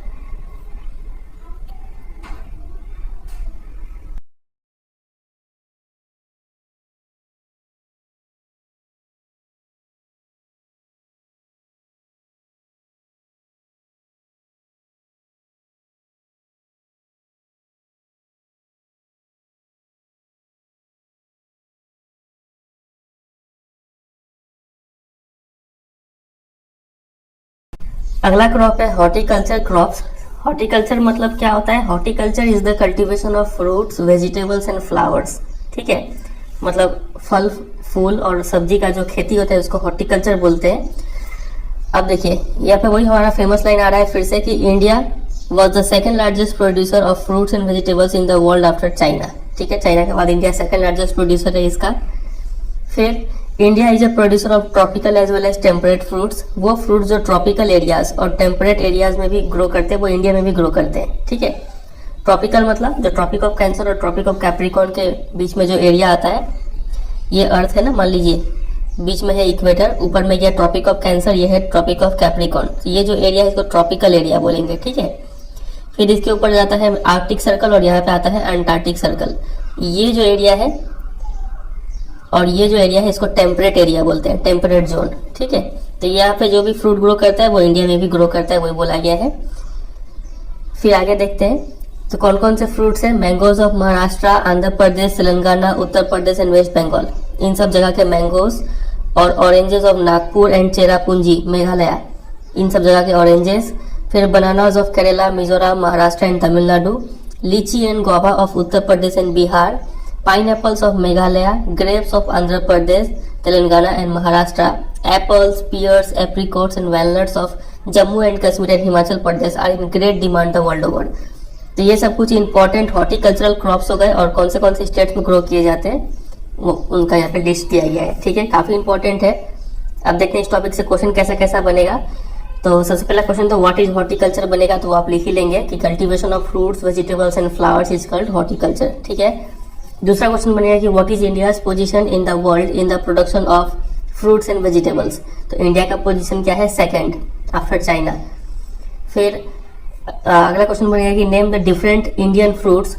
अगला क्रॉप है हॉर्टिकल्चर क्रॉप्स। हॉर्टिकल्चर मतलब क्या होता है? Horticulture is the cultivation of fruits, vegetables and flowers. ठीक है, मतलब फल, फूल और सब्जी का जो खेती होता है उसको हॉर्टिकल्चर बोलते हैं। अब देखिए यहाँ पे वही हमारा फेमस लाइन आ रहा है फिर से कि India was the second largest producer of fruits and vegetables in the world after China. ठीक है, चाइना के बाद इंडिया सेकेंड लार्जेस्ट प्रोड्यूसर है इसका। फिर India is a producer of tropical as well as temperate fruits. वो fruits जो tropical areas और टेम्परेट एरियाज में भी ग्रो करते हैं वो इंडिया में भी ग्रो करते हैं। ठीक है, ट्रॉपिकल मतलब जो ट्रॉपिक ऑफ कैंसर और ट्रॉपिक ऑफ कैप्रिकॉर्न के बीच में जो एरिया आता है, ये अर्थ है ना, मान लीजिए बीच में है इक्वेटर, ऊपर में यह ट्रॉपिक ऑफ कैंसर, ये है ट्रॉपिक ऑफ कैप्रिकॉर्न। ये जो एरिया है इसको ट्रॉपिकल एरिया बोलेंगे। ठीक है, फिर इसके ऊपर जाता है आर्कटिक सर्कल और यहाँ पे आता है अंटार्कटिक सर्कल। ये जो एरिया है और ये जो एरिया है इसको टेम्परेट एरिया बोलते हैं, टेम्परेट जोन। ठीक है, तो यहाँ पे जो भी फ्रूट ग्रो करता है वो इंडिया में भी ग्रो करता है, वही बोला गया है। फिर आगे देखते हैं तो कौन कौन से फ्रूट्स हैं। Mangoes of Maharashtra, Andhra Pradesh, Telangana, Uttar Pradesh and West Bengal, इन सब जगह के मैंगोज। और oranges of Nagpur and Cherrapunji, Meghalaya, इन सब जगह के ऑरेंजेस। फिर bananas of Kerala, Mizoram, Maharashtra and Tamil Nadu. Litchi and guava of Uttar Pradesh and Bihar. Pineapples of Meghalaya, grapes of Andhra Pradesh, Telangana and Maharashtra. Apples, pears, apricots and walnuts of Jammu and Kashmir and Himachal Pradesh are in great demand the world over. तो ये सब कुछ important horticultural crops हो गए और कौन से states में ग्रो किए जाते हैं वो उनका यहाँ पे लिस्ट दिया गया है। ठीक है, काफी इंपॉर्टेंट है। अब देखते हैं इस टॉपिक से क्वेश्चन कैसा कैसा बनेगा। तो सबसे पहला क्वेश्चन तो व्हाट इज हॉर्टिकल्चर बनेगा, तो आप लिख ही लेंगे कि cultivation of fruits, vegetables and flowers is called horticulture. ठीक है, दूसरा क्वेश्चन बनेगा कि what is India's position in the world in the production of fruits and vegetables. तो इंडिया का पोजीशन क्या है? Second after China. फिर अगला क्वेश्चन बनेगा कि name the different Indian fruits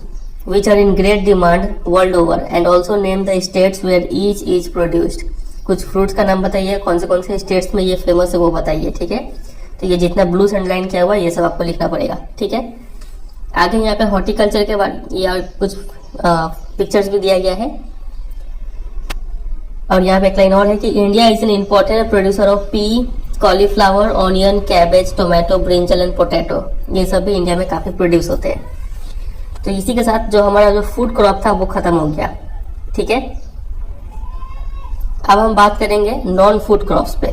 which are in great demand world over and also name the states where each is produced. कुछ fruits का नाम बताइए, कौन से स्टेट्स में ये फेमस है वो बताइए। ठीक है, तो ये जितना ब्लू अंडरलाइन किया हुआ है ये सब आपको लिखना पड़ेगा। ठीक है, आगे यहाँ पे हॉर्टिकल्चर के बाद या कुछ पिक्चर्स भी दिया गया है और यहाँ पे एक लाइन और है कि India is an important producer of P, cauliflower, onion, cabbage, tomato, brinjal and potato. ये सब भी इंडिया में काफी प्रोड्यूस होते हैं। तो इसी के साथ जो हमारा जो फूड क्रॉप था वो खत्म हो गया। ठीक है, अब हम बात करेंगे नॉन फूड क्रॉप्स पे।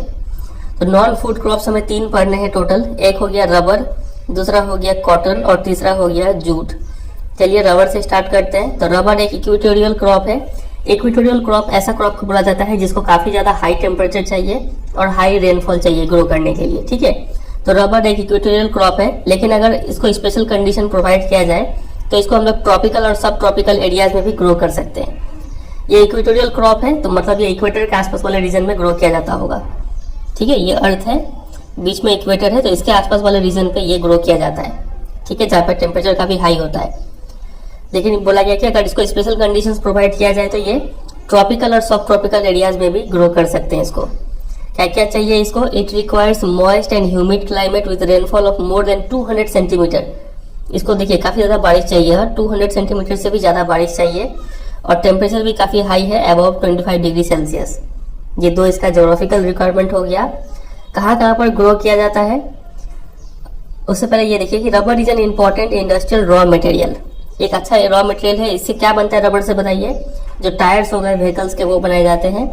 तो नॉन फूड क्रॉप्स हमें 3 पढ़ने हैं टोटल। एक हो गया रबर, दूसरा हो गया कॉटन और तीसरा हो गया जूट। चलिए रबर से स्टार्ट करते हैं। तो रबर एक इक्वेटोरियल क्रॉप है। इक्वेटोरियल क्रॉप ऐसा क्रॉप को बोला जाता है जिसको काफी ज्यादा हाई टेम्परेचर चाहिए और हाई रेनफॉल चाहिए ग्रो करने के लिए। ठीक है, तो रबर एक इक्वेटोरियल क्रॉप है, लेकिन अगर इसको स्पेशल कंडीशन प्रोवाइड किया जाए तो इसको हम लोग ट्रॉपिकल और सब ट्रॉपिकल एरियाज में भी ग्रो कर सकते हैं। ये इक्वेटोरियल क्रॉप है तो मतलब ये इक्वेटर के आसपास वाले रीजन में ग्रो किया जाता होगा। ठीक है, ये अर्थ है, बीच में इक्वेटर है तो इसके आसपास वाले रीजन पे ये ग्रो किया जाता है। ठीक है, जहाँ पर टेम्परेचर काफी हाई होता है। लेकिन बोला गया कि अगर इसको स्पेशल कंडीशंस प्रोवाइड किया जाए तो ये ट्रॉपिकल और सब ट्रॉपिकल एरियाज में भी ग्रो कर सकते हैं। इसको क्या क्या चाहिए इसको? It requires moist and humid climate with rainfall of more than 200 centimetre. इसको देखिए काफी ज्यादा बारिश चाहिए, 200 सेंटीमीटर से भी ज्यादा बारिश चाहिए और टेम्परेचर भी काफी हाई है, अबव 25 डिग्री सेल्सियस। ये दो इसका ज्योग्राफिकल रिक्वायरमेंट हो गया। कहाँ पर ग्रो किया जाता है उससे पहले ये देखिए कि rubber is an important industrial raw material. एक अच्छा रॉ मटेरियल है। इससे क्या बनता है रबर से बताइए? जो टायर्स हो गए व्हीकल्स के वो बनाए जाते हैं।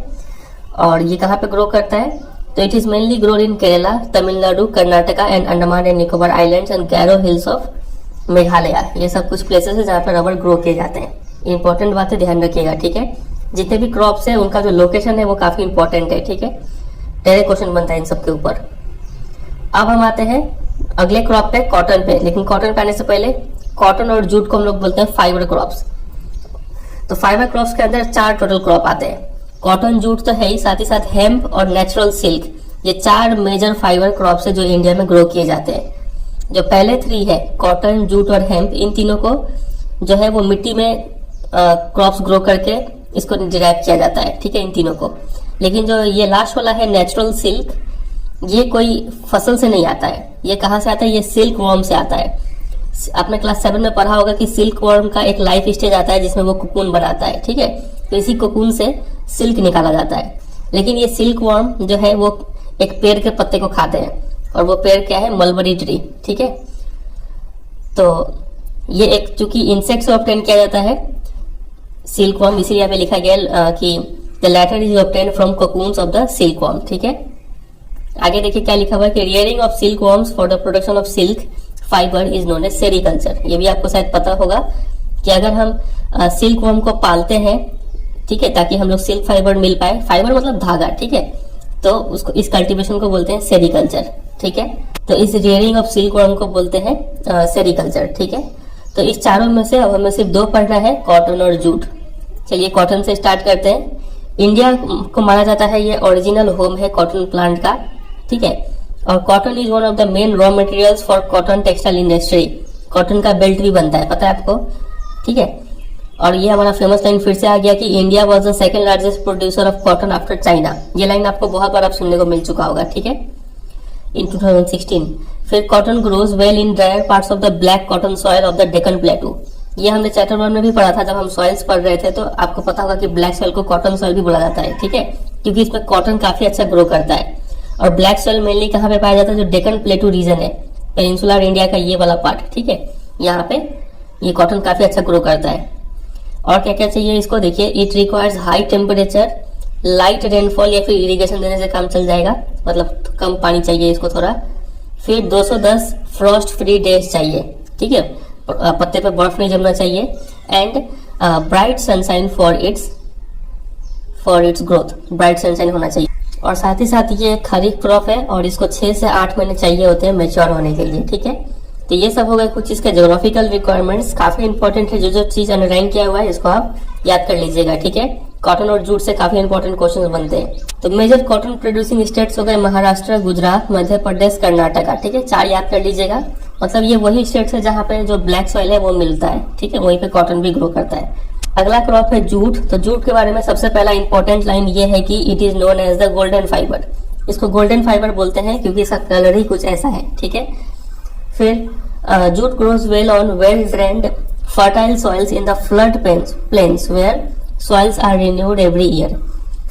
और ये कहाँ पे ग्रो करता है? तो it is mainly grown in Kerala, Tamil Nadu, Karnataka and Andaman and Nicobar islands and Garo hills of Meghalaya. ये सब कुछ प्लेसेस है जहाँ पर रबर ग्रो किए जाते हैं। इंपॉर्टेंट बात है, ध्यान रखिएगा। ठीक है, जितने भी क्रॉप्स है उनका जो लोकेशन है वो काफी इंपॉर्टेंट है। ठीक है, डायरेक्ट क्वेश्चन बनता है इन सब के ऊपर। अब हम आते हैं अगले क्रॉप पे कॉटन पे, लेकिन कॉटन पे आने से पहले कॉटन और जूट को हम लोग बोलते हैं फाइबर क्रॉप्स। तो फाइबर क्रॉप्स के अंदर 4 टोटल क्रॉप आते हैं। कॉटन, जूट तो है ही, साथ ही साथ हेम्प और नेचुरल सिल्क, ये 4 मेजर फाइबर क्रॉप्स है जो इंडिया में ग्रो किए जाते हैं। जो पहले 3 है कॉटन, जूट और हेम्प, इन तीनों को जो है वो मिट्टी में क्रॉप्स ग्रो करके इसको डिराइव किया जाता है, ठीक है, इन तीनों को। लेकिन जो ये लास्ट वाला है नेचुरल सिल्क, ये कोई फसल से नहीं आता है। ये कहाँ से आता है? ये सिल्क वर्म से आता है। आपने क्लास 7 में पढ़ा होगा कि सिल्क वर्म का एक लाइफ स्टेज आता है जिसमें वो कोकून बनाता है, ठीक है। तो इसी कोकून से सिल्क निकाला जाता है। लेकिन ये सिल्क वर्म जो है वो एक पेड़ के पत्ते को खाते हैं, और वो पेड़ क्या है? मलबरी ट्री, ठीक है। तो ये एक चूंकि इंसेक्ट से ऑब्टेन किया जाता है सिल्क वर्म, इसीलिए यहाँ पे लिखा गया कि the latter is obtain from cocoons of the silkworm, ठीक है। आगे देखिए क्या लिखा हुआ है कि rearing of silkworms for the production of silk fibre is known as sericulture. ये भी आपको शायद पता होगा कि अगर हम सिल्क वर्म को पालते हैं, ठीक है, ताकि हम लोग सिल्क फाइबर मिल पाए, फाइबर मतलब धागा, ठीक है, तो उसको, इस कल्टीवेशन को बोलते हैं सेरीकल्चर, ठीक है। तो इस रियरिंग ऑफ सिल्क वर्म को बोलते हैं सेरीकल्चर, ठीक है। तो इस चारों में से अब हमें सिर्फ 2 पढ़ना है, कॉटन और जूट। चलिए कॉटन से स्टार्ट करते हैं। इंडिया को माना जाता है ये ओरिजिनल होम है कॉटन प्लांट का, ठीक है। और cotton is one of the main raw materials for cotton textile industry. Cotton का बेल्ट भी बनता है, पता है आपको, ठीक है। और ये हमारा फेमस लाइन फिर से आ गया कि India was the second largest producer of cotton after China. ये लाइन आपको बहुत बार आप सुनने को मिल चुका होगा, ठीक है, इन 2016। फिर cotton grows well in dryer parts of the black cotton soil of the Deccan प्लेटू। ये हमने चैप्टर 1 में भी पढ़ा था जब हम सॉइल्स पढ़ रहे थे, तो आपको पता होगा कि ब्लैक सॉइल को कॉटन सॉइल भी बोला जाता है, ठीक है, क्योंकि इसमें कॉटन काफी अच्छा ग्रो करता है। और ब्लैक सॉइल मेनली कहाँ पे पाया जाता है? जो डेक्कन प्लेटू रीजन है, पेनिनसुलर इंडिया का ये वाला पार्ट, ठीक है, यहाँ पे ये कॉटन काफी अच्छा ग्रो करता है। और क्या क्या चाहिए इसको? देखिए, it requires high temperature, light rainfall या फिर इरिगेशन देने से काम चल जाएगा, मतलब कम पानी चाहिए इसको थोड़ा। फिर 210 फ्रॉस्ट फ्री डेज चाहिए, ठीक है, पत्ते पे बर्फ नहीं जमना चाहिए। And bright sunshine for its growth, bright sunshine होना चाहिए। और साथ ही साथ ये खरीफ क्रॉप है और इसको 6 से 8 महीने चाहिए होते हैं मैच्योर होने के लिए, ठीक है। तो ये सब हो गए कुछ इसके ज्योग्राफिकल रिक्वायरमेंट्स, काफी इंपॉर्टेंट है। जो चीज अंडरलाइन किया हुआ है इसको आप याद कर लीजिएगा, ठीक है। कॉटन और जूट से काफी इंपॉर्टेंट क्वेश्चन बनते हैं। तो मेजर कॉटन प्रोड्यूसिंग स्टेट्स हो गए महाराष्ट्र, गुजरात, मध्य प्रदेश, कर्नाटका, ठीक है, 4 याद कर लीजिएगा। मतलब ये वही स्टेट्स है जहाँ पे जो ब्लैक सॉइल है वो मिलता है, ठीक है, वहीं पे कॉटन भी ग्रो करता है। अगला क्रॉप है जूट। तो जूट के बारे में सबसे पहला इंपॉर्टेंट लाइन ये है कि it is known as the golden fibre. इसको गोल्डन फाइबर बोलते हैं क्योंकि इसका कलर ही कुछ ऐसा है, ठीक है। फिर jute grows well on well drained fertile soils in the flood plains where soils are renewed every year.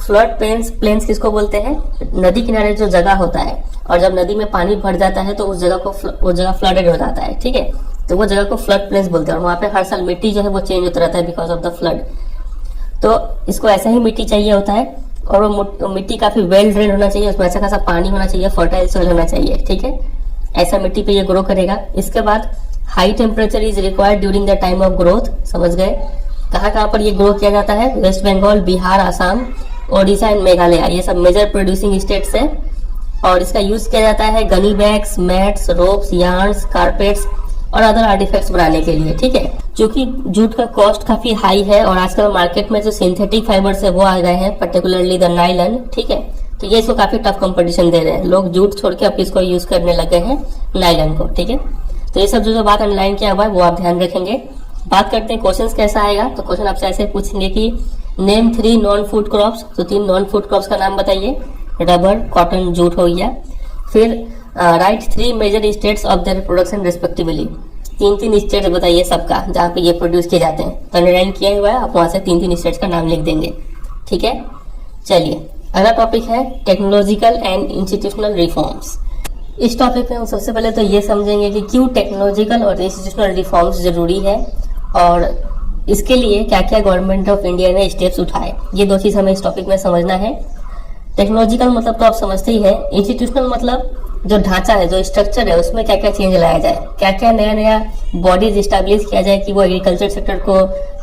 Flood plains किसको बोलते हैं? नदी किनारे जो जगह होता है, और जब नदी में पानी भर जाता है तो उस जगह फ्लडेड हो जाता है, ठीक है, तो वो जगह को फ्लड प्लेन्स बोलते हैं। और वहां पे हर साल मिट्टी जो है वो चेंज होता रहता है बिकॉज ऑफ द फ्लड। तो इसको ऐसा ही मिट्टी चाहिए होता है, और वो मिट्टी काफी वेल ड्रेन होना चाहिए, उसमें अच्छा खासा पानी होना चाहिए, फर्टाइल सॉइल होना चाहिए, ठीक है, ऐसा मिट्टी पे ये ग्रो करेगा। इसके बाद high temperature is required during the time of growth. समझ गए? कहाँ पर ये ग्रो किया जाता है? वेस्ट बंगाल, बिहार, आसाम, ओडिशा एंड मेघालय, ये सब मेजर प्रोड्यूसिंग स्टेट्स है। और इसका यूज किया जाता है Ghani bags, mats, ropes, yarns, carpets और अदर आर्टिफैक्ट्स बनाने के लिए, ठीक है। क्योंकि जूट का कॉस्ट काफी हाई है और आजकल मार्केट में जो सिंथेटिक फाइबर्स है वो आ गए हैं, पर्टिकुलरली द नायलन, ठीक है, तो ये इसको काफी टफ कंपटीशन दे रहे हैं। लोग जूट छोड़ के अब इसको यूज करने लगे हैं, नायलन को, ठीक है। तो ये सब जो बात अंडरलाइन किया हुआ है वो आप ध्यान रखेंगे। बात करते हैं क्वेश्चन कैसा आएगा। तो क्वेश्चन आपसे ऐसे पूछेंगे कि नेम 3 नॉन फूड क्रॉप्स। तो 3 नॉन फूड क्रॉप्स का नाम बताइए। रबर, कॉटन, जूट हो गया। फिर write 3 major states of their production respectively. 3 states बताइए सबका जहाँ पे ये प्रोड्यूस किए जाते हैं। तो अंडरलाइन किया हुआ है, आप वहां से 3 स्टेट्स का नाम लिख देंगे, ठीक है। चलिए अगला टॉपिक है टेक्नोलॉजिकल एंड इंस्टीट्यूशनल रिफॉर्म्स। इस टॉपिक में हम सबसे पहले तो ये समझेंगे कि क्यों टेक्नोलॉजिकल और इंस्टीट्यूशनल रिफॉर्म्स जरूरी है और इसके लिए क्या क्या गवर्नमेंट ऑफ इंडिया ने स्टेप्स उठाए। ये 2 चीज हमें इस टॉपिक में समझना है। टेक्नोलॉजिकल मतलब तो आप समझते ही है। इंस्टीट्यूशनल मतलब जो ढांचा है, जो स्ट्रक्चर है, उसमें क्या क्या चेंज लाया जाए, क्या क्या नया नया बॉडीज स्टैब्लिश किया जाए कि वो एग्रीकल्चर सेक्टर को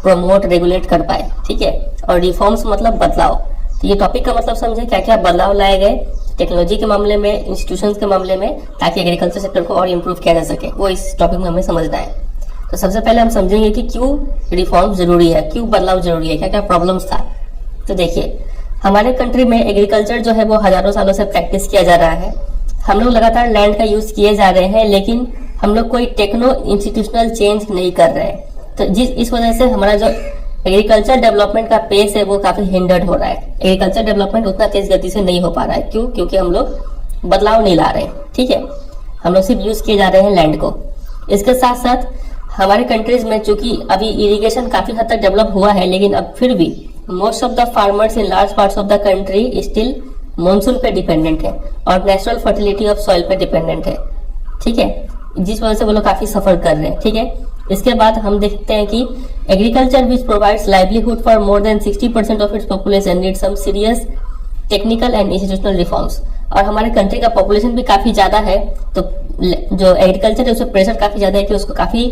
प्रमोट रेगुलेट कर पाए, ठीक है। और रिफॉर्म्स मतलब बदलाव। तो ये टॉपिक का मतलब समझे क्या क्या बदलाव लाए गए टेक्नोलॉजी के मामले में, इंस्टीट्यूशंस के मामले में, ताकि एग्रीकल्चर सेक्टर को और इम्प्रूव किया जा सके, वो इस टॉपिक में हमें समझना है। तो सबसे पहले हम समझेंगे कि क्यों रिफॉर्म जरूरी है, क्यों बदलाव जरूरी है, क्या क्या प्रॉब्लम्स था। तो देखिए, हमारे कंट्री में एग्रीकल्चर जो है वो हजारों सालों से प्रैक्टिस किया जा रहा है। हम लोग लगातार लैंड का यूज किए जा रहे हैं, लेकिन हम लोग कोई टेक्नो इंस्टीट्यूशनल चेंज नहीं कर रहे हैं। तो इस वजह से हमारा जो एग्रीकल्चर डेवलपमेंट का पेस है वो काफी हिंडर्ड हो रहा है। एग्रीकल्चर डेवलपमेंट उतना तेज गति से नहीं हो पा रहा है। क्यों? क्योंकि हम लोग बदलाव नहीं ला रहे हैं। ठीक है, हम लोग सिर्फ यूज किए जा रहे हैं लैंड को। इसके साथ साथ हमारे कंट्रीज में चूंकि अभी इरिगेशन काफी हद तक डेवलप हुआ है, लेकिन अब फिर भी most of the farmers in large parts of the country still monsoon पे डिपेंडेंट है और नेचुरल फर्टिलिटी ऑफ सॉइल पे डिपेंडेंट है। ठीक है, जिस वजह से वो लोग काफी सफर कर रहे हैं। ठीक है, इसके बाद हम देखते हैं कि agriculture which provides livelihood for more than 60% of its population need some serious technical and institutional reforms. और हमारे कंट्री का पॉपुलेशन भी काफी ज्यादा है, तो जो एग्रीकल्चर है उस पर प्रेशर काफी ज्यादा है कि उसको काफी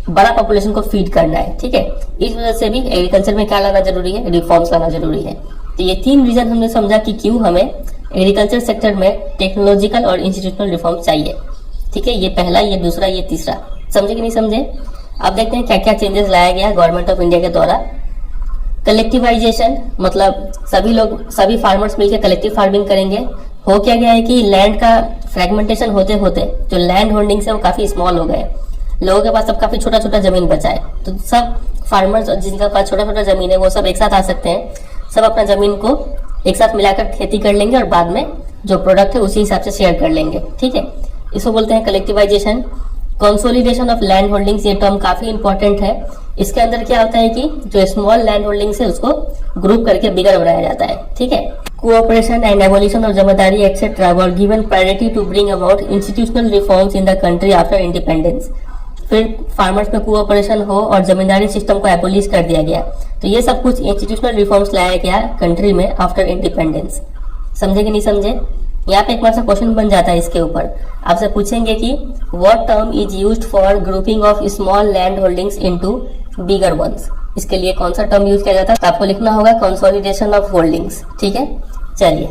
बड़ा पॉपुलेशन को फीड करना है। ठीक है, इस वजह से भी एग्रीकल्चर में क्या लाना जरूरी है, रिफॉर्म्स लाना जरूरी है। तो ये 3 रीजन हमने समझा कि क्यों हमें एग्रीकल्चर सेक्टर में टेक्नोलॉजिकल और इंस्टीट्यूशनल रिफॉर्म चाहिए। ठीक है, ये पहला, ये दूसरा, ये तीसरा। समझे कि नहीं समझे? अब देखते हैं क्या क्या चेंजेस लाया गया गवर्नमेंट ऑफ इंडिया के द्वारा। कलेक्टिवाइजेशन, मतलब सभी फार्मर्स मिलकर कलेक्टिव फार्मिंग करेंगे। हो क्या गया है कि लैंड का फ्रेगमेंटेशन होते होते जो लैंड होल्डिंग्स है वो काफी स्मॉल हो गए। लोगों के पास अब काफी छोटा छोटा जमीन बचा है, तो सब फार्मर्स जिनके पास छोटा छोटा जमीन है वो सब एक साथ आ सकते हैं। सब अपना जमीन को एक साथ मिलाकर खेती कर लेंगे और बाद में जो प्रोडक्ट है उसी हिसाब से शेयर कर लेंगे। ठीक है, इसको बोलते हैं collectivisation. Consolidation of land holdings, ये टर्म काफी इंपॉर्टेंट है। इसके अंदर क्या होता है कि जो स्मॉल लैंड होल्डिंग्स है उसको ग्रुप करके बिगर बनाया जाता है। ठीक है, cooperation and evolution of zamindari etcetera were given priority to bring about institutional reforms in the country after independence. फिर फार्मर्स में कोऑपरेशन हो और जमींदारी सिस्टम को एबोलिश कर दिया गया। तो ये सब कुछ इंस्टीट्यूशनल रिफॉर्म्स लाया गया कंट्री में आफ्टर इंडिपेंडेंस। समझे कि नहीं समझे? यहाँ पे एक बार सा क्वेश्चन बन जाता है इसके ऊपर। आपसे पूछेंगे कि what term is used for grouping of small land holdings into bigger ones. इसके लिए कौन सा टर्म यूज किया जाता है? तो आपको लिखना होगा कंसोलिडेशन ऑफ होल्डिंग्स। ठीक है, चलिए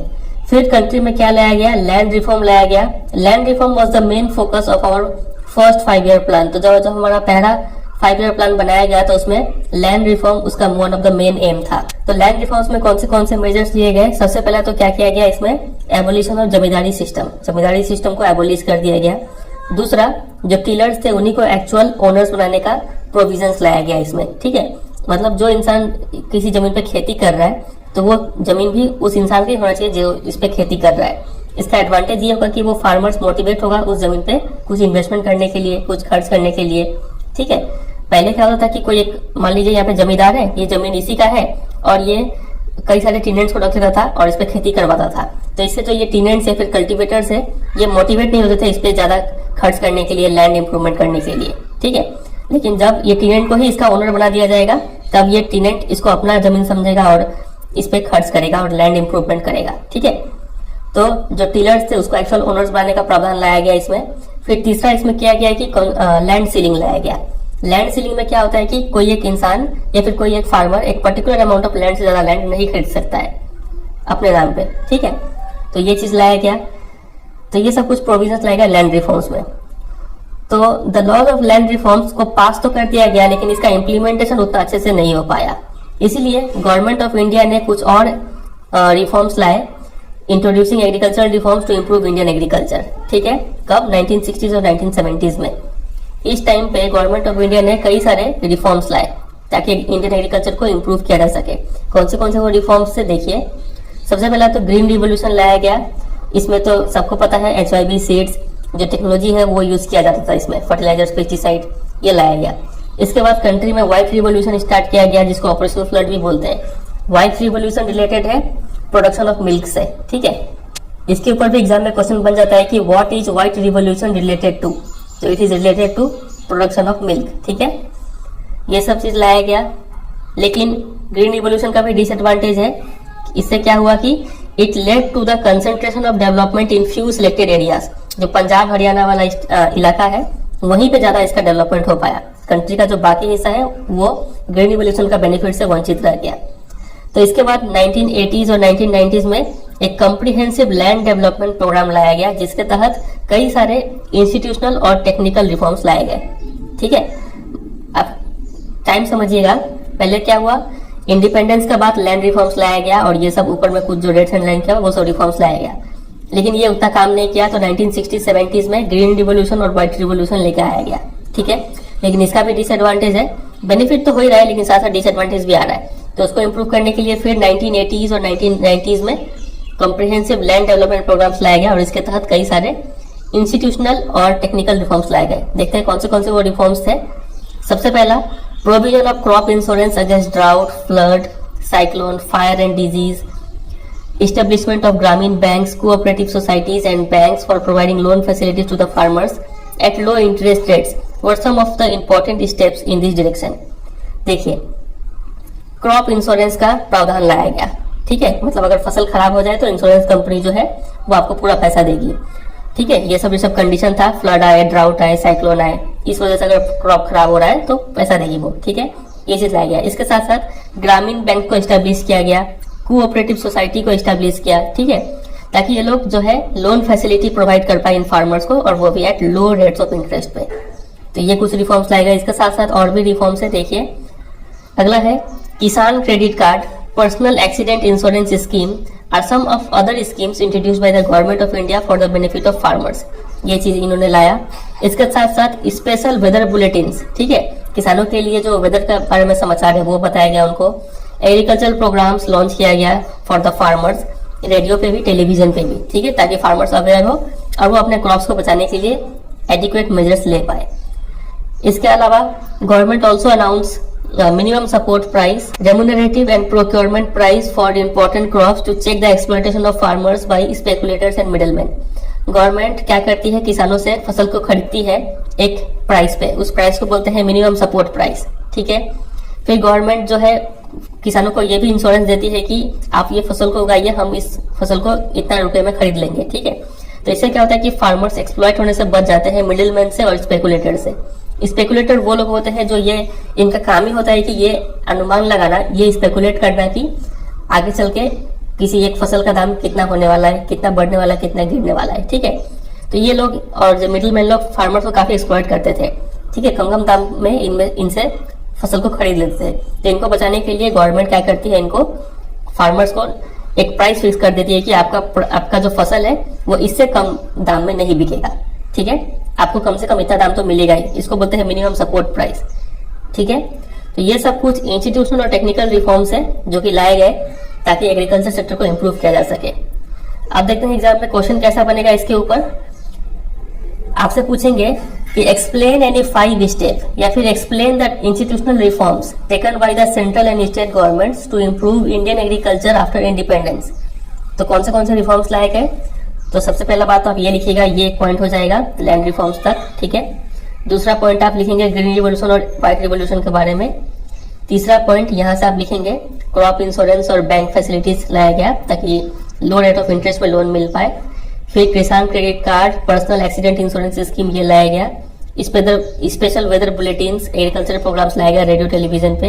फिर कंट्री में क्या लाया गया? लैंड रिफॉर्म लाया गया। Land reform was the main focus of our first 5 year plan. तो जब हमारा पहला 5 ईयर प्लान बनाया गया तो उसमें लैंड रिफॉर्म उसका one of the main M था। तो लैंड रिफॉर्म्स में कौन से मेजर्स लिए गए? सबसे पहला तो क्या किया गया इसमें? एबोलिशन ऑफ जमींदारी सिस्टम को एबोलिश कर दिया गया। दूसरा, जो टिलर्स थे उन्हीं को एक्चुअल ओनर्स बनाने का प्रोविजंस लाया गया इसमें। ठीक है, मतलब जो इंसान किसी जमीन पे खेती कर रहा है तो वो जमीन भी उस इंसान की होना चाहिए जो इस पे खेती कर रहा है। इसका एडवांटेज ये होगा कि वो फार्मर्स मोटिवेट होगा उस जमीन पे कुछ इन्वेस्टमेंट करने के लिए, कुछ खर्च करने के लिए। ठीक है, पहले क्या होता था कि कोई एक, मान लीजिए यहाँ पे जमींदार है, ये जमीन इसी का है और ये कई सारे टीनेंट्स को रखता था और इस पे खेती करवाता था। तो इससे तो ये टीनेंट्स है, फिर कल्टीवेटर्स है, ये मोटिवेट नहीं होते थे इस पे ज्यादा खर्च करने के लिए, लैंड इंप्रूवमेंट करने के लिए। ठीक है, लेकिन जब ये टीनेंट को ही इसका ओनर बना दिया जाएगा तब ये टीनेंट इसको अपना जमीन समझेगा और इस पे खर्च करेगा और लैंड इंप्रूवमेंट करेगा। ठीक है, तो जो टीलर्स थे उसको एक्चुअल ओनर्स बनाने का प्रावधान लाया गया इसमें। फिर तीसरा इसमें किया गया कि लैंड सीलिंग लाया गया। लैंड सीलिंग में क्या होता है कि कोई एक इंसान या फिर कोई एक फार्मर एक पर्टिकुलर अमाउंट ऑफ लैंड से ज्यादा लैंड नहीं खरीद सकता है अपने नाम पे। ठीक है, तो ये चीज लाया गया। तो ये सब कुछ प्रोविजंस लाया गया लैंड रिफॉर्म्स में। तो the laws of land reforms को पास तो कर दिया गया, लेकिन इसका इम्प्लीमेंटेशन उतना अच्छे से नहीं हो पाया। इसीलिए गवर्नमेंट ऑफ इंडिया ने कुछ और रिफॉर्म्स लाए, introducing agricultural reforms to improve Indian agriculture. ठीक है, कब? 1960s और 1970s में। इस टाइम पे गवर्नमेंट ऑफ इंडिया ने कई सारे रिफॉर्म्स लाए ताकि इंडियन एग्रीकल्चर को इम्प्रूव किया जा सके। कौन से वो रिफॉर्म्स से देखिए। सबसे पहला तो ग्रीन रिवोल्यूशन लाया गया। इसमें तो सबको पता है HYB सीड्स जो टेक्नोलॉजी है वो यूज किया जाता था इसमें, फर्टिलाइजर्स, पेस्टिसाइड, ये लाया गया। इसके बाद कंट्री में व्हाइट रिवोल्यूशन स्टार्ट किया गया जिसको ऑपरेशन फ्लड भी बोलते हैं। व्हाइट रिवोल्यूशन रिलेटेड है प्रोडक्शन ऑफ मिल्क से। ठीक है, इसके ऊपर भी एग्जाम में क्वेश्चन बन जाता है कि what is white revolution related to. तो it is related to production of milk. ठीक है, ये सब चीज लाया गया। लेकिन ग्रीन रिवोल्यूशन का भी डिसएडवांटेज है। इससे क्या हुआ कि it led to the concentration of development in few selected areas. जो पंजाब हरियाणा वाला इलाका है वहीं पे ज्यादा इसका डेवलपमेंट हो पाया। कंट्री का जो बाकी हिस्सा है वो ग्रीन रिवोल्यूशन का बेनिफिट से वंचित रह गया। तो इसके बाद 1980s और 1990s में एक कॉम्प्रिहेंसिव लैंड डेवलपमेंट प्रोग्राम लाया गया, जिसके तहत कई सारे इंस्टीट्यूशनल और टेक्निकल रिफॉर्म्स लाए गए। ठीक है, अब टाइम समझिएगा। पहले क्या हुआ, इंडिपेंडेंस के बाद लैंड रिफॉर्म्स लाया गया और ये सब ऊपर में कुछ जो रेड्स एंड लाइन किया वो सब रिफॉर्म्स लाया गया, लेकिन ये उतना काम नहीं किया। तो 1960-70s में ग्रीन रिवोल्यूशन और व्हाइट रिवोल्यूशन लेके आया गया। ठीक है, लेकिन इसका भी डिसएडवांटेज है, बेनिफिट तो हो ही रहा है लेकिन साथ साथ डिसएडवांटेज भी आ रहा है। तो उसको इम्प्रूव करने के लिए फिर 1980s और 1990s में कॉम्प्रिहेंसिव लैंड डेवलपमेंट प्रोग्राम्स लाया गया और इसके तहत कई सारे इंस्टीट्यूशनल और टेक्निकल रिफॉर्म्स लाए गए। देखते हैं कौन से वो रिफॉर्म्स थे। सबसे पहला, provision of crop insurance against drought, flood, cyclone, fire and disease, establishment of Gramin banks, cooperative societies and banks for providing loan facilities to the farmers at low interest rates were some of the important steps in this direction। देखिए, crop insurance का प्रावधान लाया गया। ठीक है, मतलब अगर फसल खराब हो जाए तो इंश्योरेंस कंपनी जो है वो आपको पूरा पैसा देगी। ठीक है, ये सब कंडीशन था, फ्लड आए, ड्राउट आए, साइक्लोन आए, इस वजह से अगर क्रॉप खराब हो रहा है तो पैसा देगी वो। ठीक है, ये चीज लाया गया। इसके साथ साथ ग्रामीण बैंक को एस्टेब्लिश किया गया, कोऑपरेटिव सोसाइटी को एस्टेब्लिश किया। ठीक है, ताकि ये लोग जो है लोन फैसिलिटी प्रोवाइड कर पाए इन फार्मर्स को, और वो भी at low rates of interest पे। तो ये कुछ रिफॉर्म्स लाए गए। इसके साथ साथ और भी रिफॉर्म्स है। देखिए, अगला है Kisan credit card, personal accident insurance scheme are some of other schemes introduced by the government of India for the benefit of farmers. ये चीज इन्होंने लाया। इसके साथ साथ स्पेशल वेदर बुलेटिन्स, ठीक है, किसानों के लिए जो वेदर के बारे में समाचार है वो बताया गया उनको। एग्रीकल्चर प्रोग्राम्स लॉन्च किया गया फॉर द फार्मर्स, रेडियो पे भी, टेलीविजन पे भी। ठीक है, ताकि फार्मर्स अवेयर हो और वो अपने क्रॉप्स को बचाने के लिए एडिक्वेट मेजर्स ले पाए। इसके अलावा government also announce minimum support price, remunerative and procurement price for important crops to check the exploitation of farmers by speculators and middleman. Government क्या करती है, किसानों से फसल को खरीदती है एक प्राइस पे, उस प्राइस को बोलते हैं मिनिमम सपोर्ट प्राइस। ठीक है, फिर गवर्नमेंट जो है किसानों को ये भी इंश्योरेंस देती है कि आप ये फसल को उगाइए, हम इस फसल को इतना रुपए में खरीद लेंगे। ठीक है, तो इससे क्या होता है कि फार्मर्स एक्सप्लॉइट होने से बच जाते हैं मिडिलमैन से और स्पेकुलेटर से। स्पेकुलेटर वो लोग होते हैं जो ये, इनका काम ही होता है कि ये अनुमान लगाना, ये स्पेकुलेट करना कि आगे चल के किसी एक फसल का दाम कितना होने वाला है, कितना बढ़ने वाला है, कितना गिरने वाला है। ठीक है, तो ये लोग और जो मिडिलमैन लोग फार्मर्स को काफी एक्सप्लॉइट करते थे। ठीक है, कम दाम में इनसे फसल को खरीद लेते थे। तो इनको बचाने के लिए गवर्नमेंट क्या करती है, इनको फार्मर्स को एक प्राइस फिक्स कर देती है कि आपका जो फसल है वो इससे कम दाम में नहीं बिकेगा। ठीक है, आपको कम से कम इतना दाम तो मिलेगा ही, इसको बोलते हैं मिनिमम सपोर्ट प्राइस। ठीक है, तो ये सब कुछ इंस्टीट्यूशनल और टेक्निकल रिफॉर्म्स है जो कि लाए गए ताकि एग्रीकल्चर सेक्टर को इम्प्रूव किया जा सके। अब देखते हैं एग्जाम में क्वेश्चन कैसा बनेगा। इसके ऊपर आपसे पूछेंगे कि एक्सप्लेन एनी 5 स्टेप या फिर explain the institutional reforms taken by the central and state governments to improve Indian agriculture after independence. तो कौन से रिफॉर्म्स लाए गए, तो सबसे पहला बात तो आप ये लिखिएगा, ये एक पॉइंट हो जाएगा लैंड रिफॉर्म्स तक। ठीक है, दूसरा पॉइंट आप लिखेंगे ग्रीन रिवोल्यूशन और व्हाइट रिवोल्यूशन के बारे में। तीसरा पॉइंट यहाँ से आप लिखेंगे क्रॉप इंश्योरेंस और बैंक फैसिलिटीज लाया गया ताकि लो रेट ऑफ इंटरेस्ट में लोन मिल पाए। फिर Kisan credit card, personal accident insurance scheme ये लाया गया। Special weather bulletins, agriculture programmes लाया गया रेडियो टेलीविजन पे।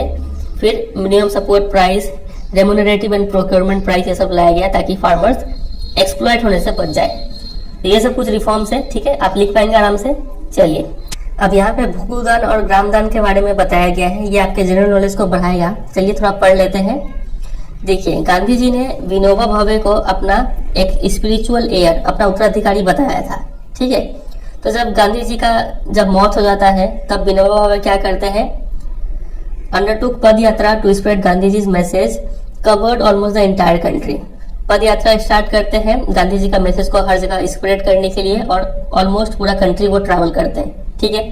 फिर minimum support price, remunerative and procurement price ये सब लाया गया ताकि फार्मर्स एक्सप्लॉइट होने से बच जाए। ये सब कुछ रिफॉर्म्स है। ठीक है, आप लिख पाएंगे आराम से। चलिए, अब यहाँ पे भूदान और ग्रामदान के बारे में बताया गया है, ये आपके जनरल नॉलेज को बढ़ाएगा। चलिए थोड़ा पढ़ लेते हैं। देखिए, गांधी जी ने विनोबा भावे को अपना एक स्पिरिचुअल एयर, अपना उत्तराधिकारी बताया था। ठीक है, तो जब गांधी जी का मौत हो जाता है तब विनोबा भावे क्या करते हैं, undertook pad yatra to spread Gandhi ji message covered almost the entire country. Pad yatra start करते हैं गांधी जी का मैसेज को हर जगह स्प्रेड करने के लिए और ऑलमोस्ट पूरा कंट्री वो ट्रैवल करते हैं। ठीक है,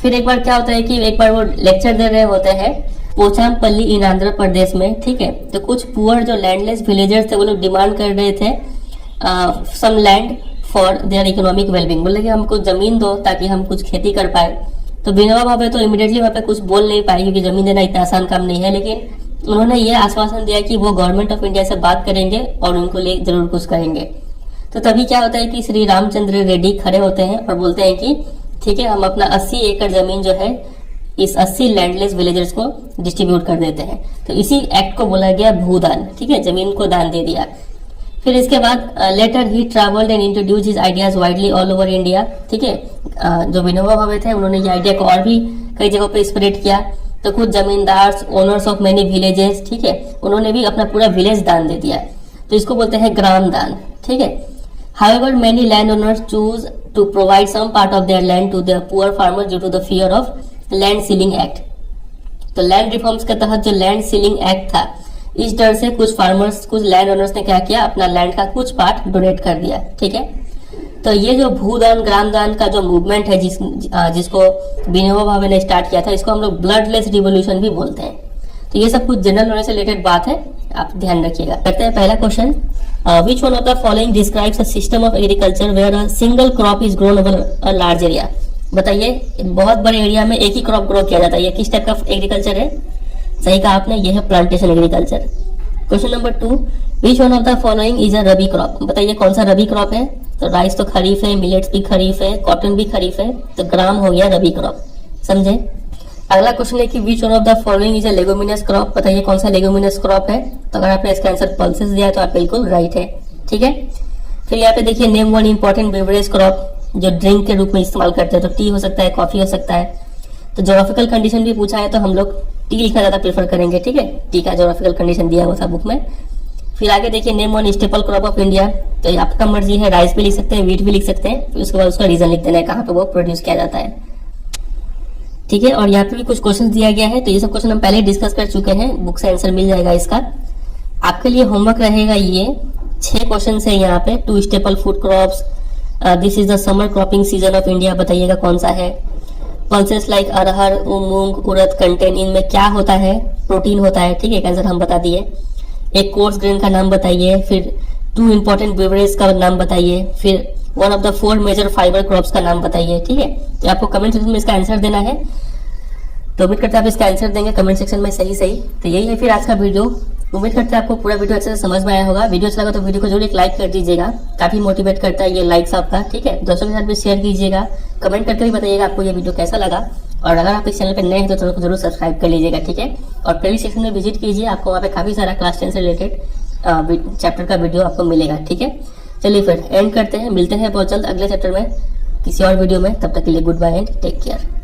फिर एक बार क्या होता है कि एक बार वो लेक्चर दे रहे होते हैं पोचामपल्ली इन आंध्र प्रदेश में। ठीक है, तो कुछ पुअर जो लैंडलेस विलेजर्स थे वो लोग डिमांड कर रहे थे some land for their economic wellbeing, बोले कि हमको जमीन दो ताकि हम कुछ खेती कर पाए। तो विनोबा भावे तो इमीडिएटली वहाँ पे कुछ बोल नहीं पाए क्योंकि जमीन देना इतना आसान काम नहीं है, लेकिन उन्होंने ये आश्वासन दिया कि वो गवर्नमेंट ऑफ इंडिया से बात करेंगे और उनको लिए जरूर कुछ करेंगे। तो तभी क्या होता है कि श्री रामचंद्र रेड्डी खड़े होते हैं और बोलते हैं कि ठीक है, हम अपना 80 एकड़ जमीन जो है इस 80 लैंडलेस विलेजर्स को डिस्ट्रीब्यूट कर देते हैं। तो इसी एक्ट को बोला गया भूदान। ठीक है, जमीन को दान दे दिया। फिर इसके बाद later he travelled and introduce his ideas widely all over India, ठीक है। जो विनोबा भावे थे उन्होंने ये आइडिया को और भी कई जगहों पे स्प्रेड किया। तो कुछ जमींदार, ओनर्स ऑफ मेनी विलेजेस, ठीक है, उन्होंने भी अपना पूरा विलेज दान दे दिया, तो इसको बोलते हैं ग्राम दान, ठीक है। However, many landowners choose to provide some part of their land to the poor farmers due to the fear of Land Ceiling Act. तो लैंड रिफॉर्म्स के तहत जो लैंड सीलिंग एक्ट था, इस डर से कुछ फार्मर्स, कुछ लैंड ओनर्स ने क्या किया, अपना लैंड का कुछ पार्ट डोनेट कर दिया, ठीक है। तो ये जो भूदान ग्राम दान का जो मूवमेंट है जिसको विनोबा भावे ने स्टार्ट किया था, इसको हम लोग ब्लडलेस रिवोल्यूशन भी बोलते हैं। तो ये सब कुछ जनरल नॉलेज से रिलेटेड बात है, आप ध्यान रखिएगा। करते हैं पहला question, which one of the following describes a system of agriculture where a single crop is grown over a large area. बताइए, बहुत बड़े एरिया में एक ही क्रॉप ग्रो किया जाता है, ये किस टाइप का एग्रीकल्चर है? सही कहा आपने, ये है plantation agriculture. Question number 2, which one of the following is a rabi crop. बताइए कौन सा रबी क्रॉप है? तो राइस तो खरीफ है, मिलेट्स भी खरीफ है, कॉटन भी खरीफ है, तो ग्राम हो गया रबी क्रॉप, समझे। अगला क्वेश्चन है कि विच one of the following is a leguminous crop. बताइए कौन सा लेगुमिनस क्रॉप है? तो अगर आपने इसका आंसर पल्सेस दिया तो आप बिल्कुल राइट है, ठीक है। फिर यहाँ पे देखिए, name one important beverage crop जो ड्रिंक के रूप में इस्तेमाल करते हैं, तो टी हो सकता है, कॉफी हो सकता है। तो जोग्राफिकल कंडीशन भी पूछा है तो हम लोग टी लिखना ज्यादा प्रेफर करेंगे, ठीक है। टी का जोग्राफिकल कंडीशन दिया हुआ था बुक में। फिर आगे देखिए, name one staple crop of India. तो आपका मर्जी है, राइस भी लिख सकते हैं, व्हीट भी लिख सकते हैं, फिर उसके बाद उसका रीजन लिख देना है कहाँ पे वो प्रोड्यूस किया जाता है, ठीक है। और यहाँ पे भी कुछ क्वेश्चन दिया गया है, तो ये सब क्वेश्चन हम पहले डिस्कस कर चुके हैं, बुक से आंसर मिल जाएगा इसका। आपके लिए होमवर्क रहेगा ये 6 क्वेश्चन है यहाँ पे। 2 staple food crops, this is the summer cropping season of India, बताइएगा कौन सा है। पल्सेस लाइक अरहर, मूंग, उड़द कंटेन, इनमें क्या होता है? प्रोटीन होता है, ठीक है, आंसर हम बता दिए। एक कोर्स ग्रेन का नाम बताइए, फिर 2 इंपॉर्टेंट बेवरेज का नाम बताइए, फिर one of the 4 major fibre crops का नाम बताइए, ठीक है। तो आपको कमेंट सेक्शन में इसका आंसर देना है, तो उम्मीद करते हैं आप इसका आंसर देंगे कमेंट सेक्शन में सही। तो यही है फिर आज का वीडियो। उम्मीद करते हैं आपको पूरा वीडियो अच्छे से समझ में आया होगा। वीडियो अच्छा लगा तो वीडियो को जरूर एक लाइक कर दीजिएगा, काफी मोटिवेट करता है ये लाइक्स आपका, ठीक है। दोस्तों के साथ भी शेयर कीजिएगा, कमेंट करके भी बताइएगा आपको ये वीडियो कैसा लगा। और अगर आप इस चैनल पर नए हैं तो चैनल को जरूर सब्सक्राइब कर लीजिएगा, ठीक है। और प्लेलिस्ट सेक्शन में विजिट कीजिए, आपको वहाँ पे काफी सारा क्लास 10 से रिलेटेड चैप्टर का वीडियो आपको मिलेगा, ठीक है। चलिए फिर एंड करते हैं, मिलते हैं बहुत जल्द अगले चैप्टर में किसी और वीडियो में। तब तक के लिए goodbye and take care.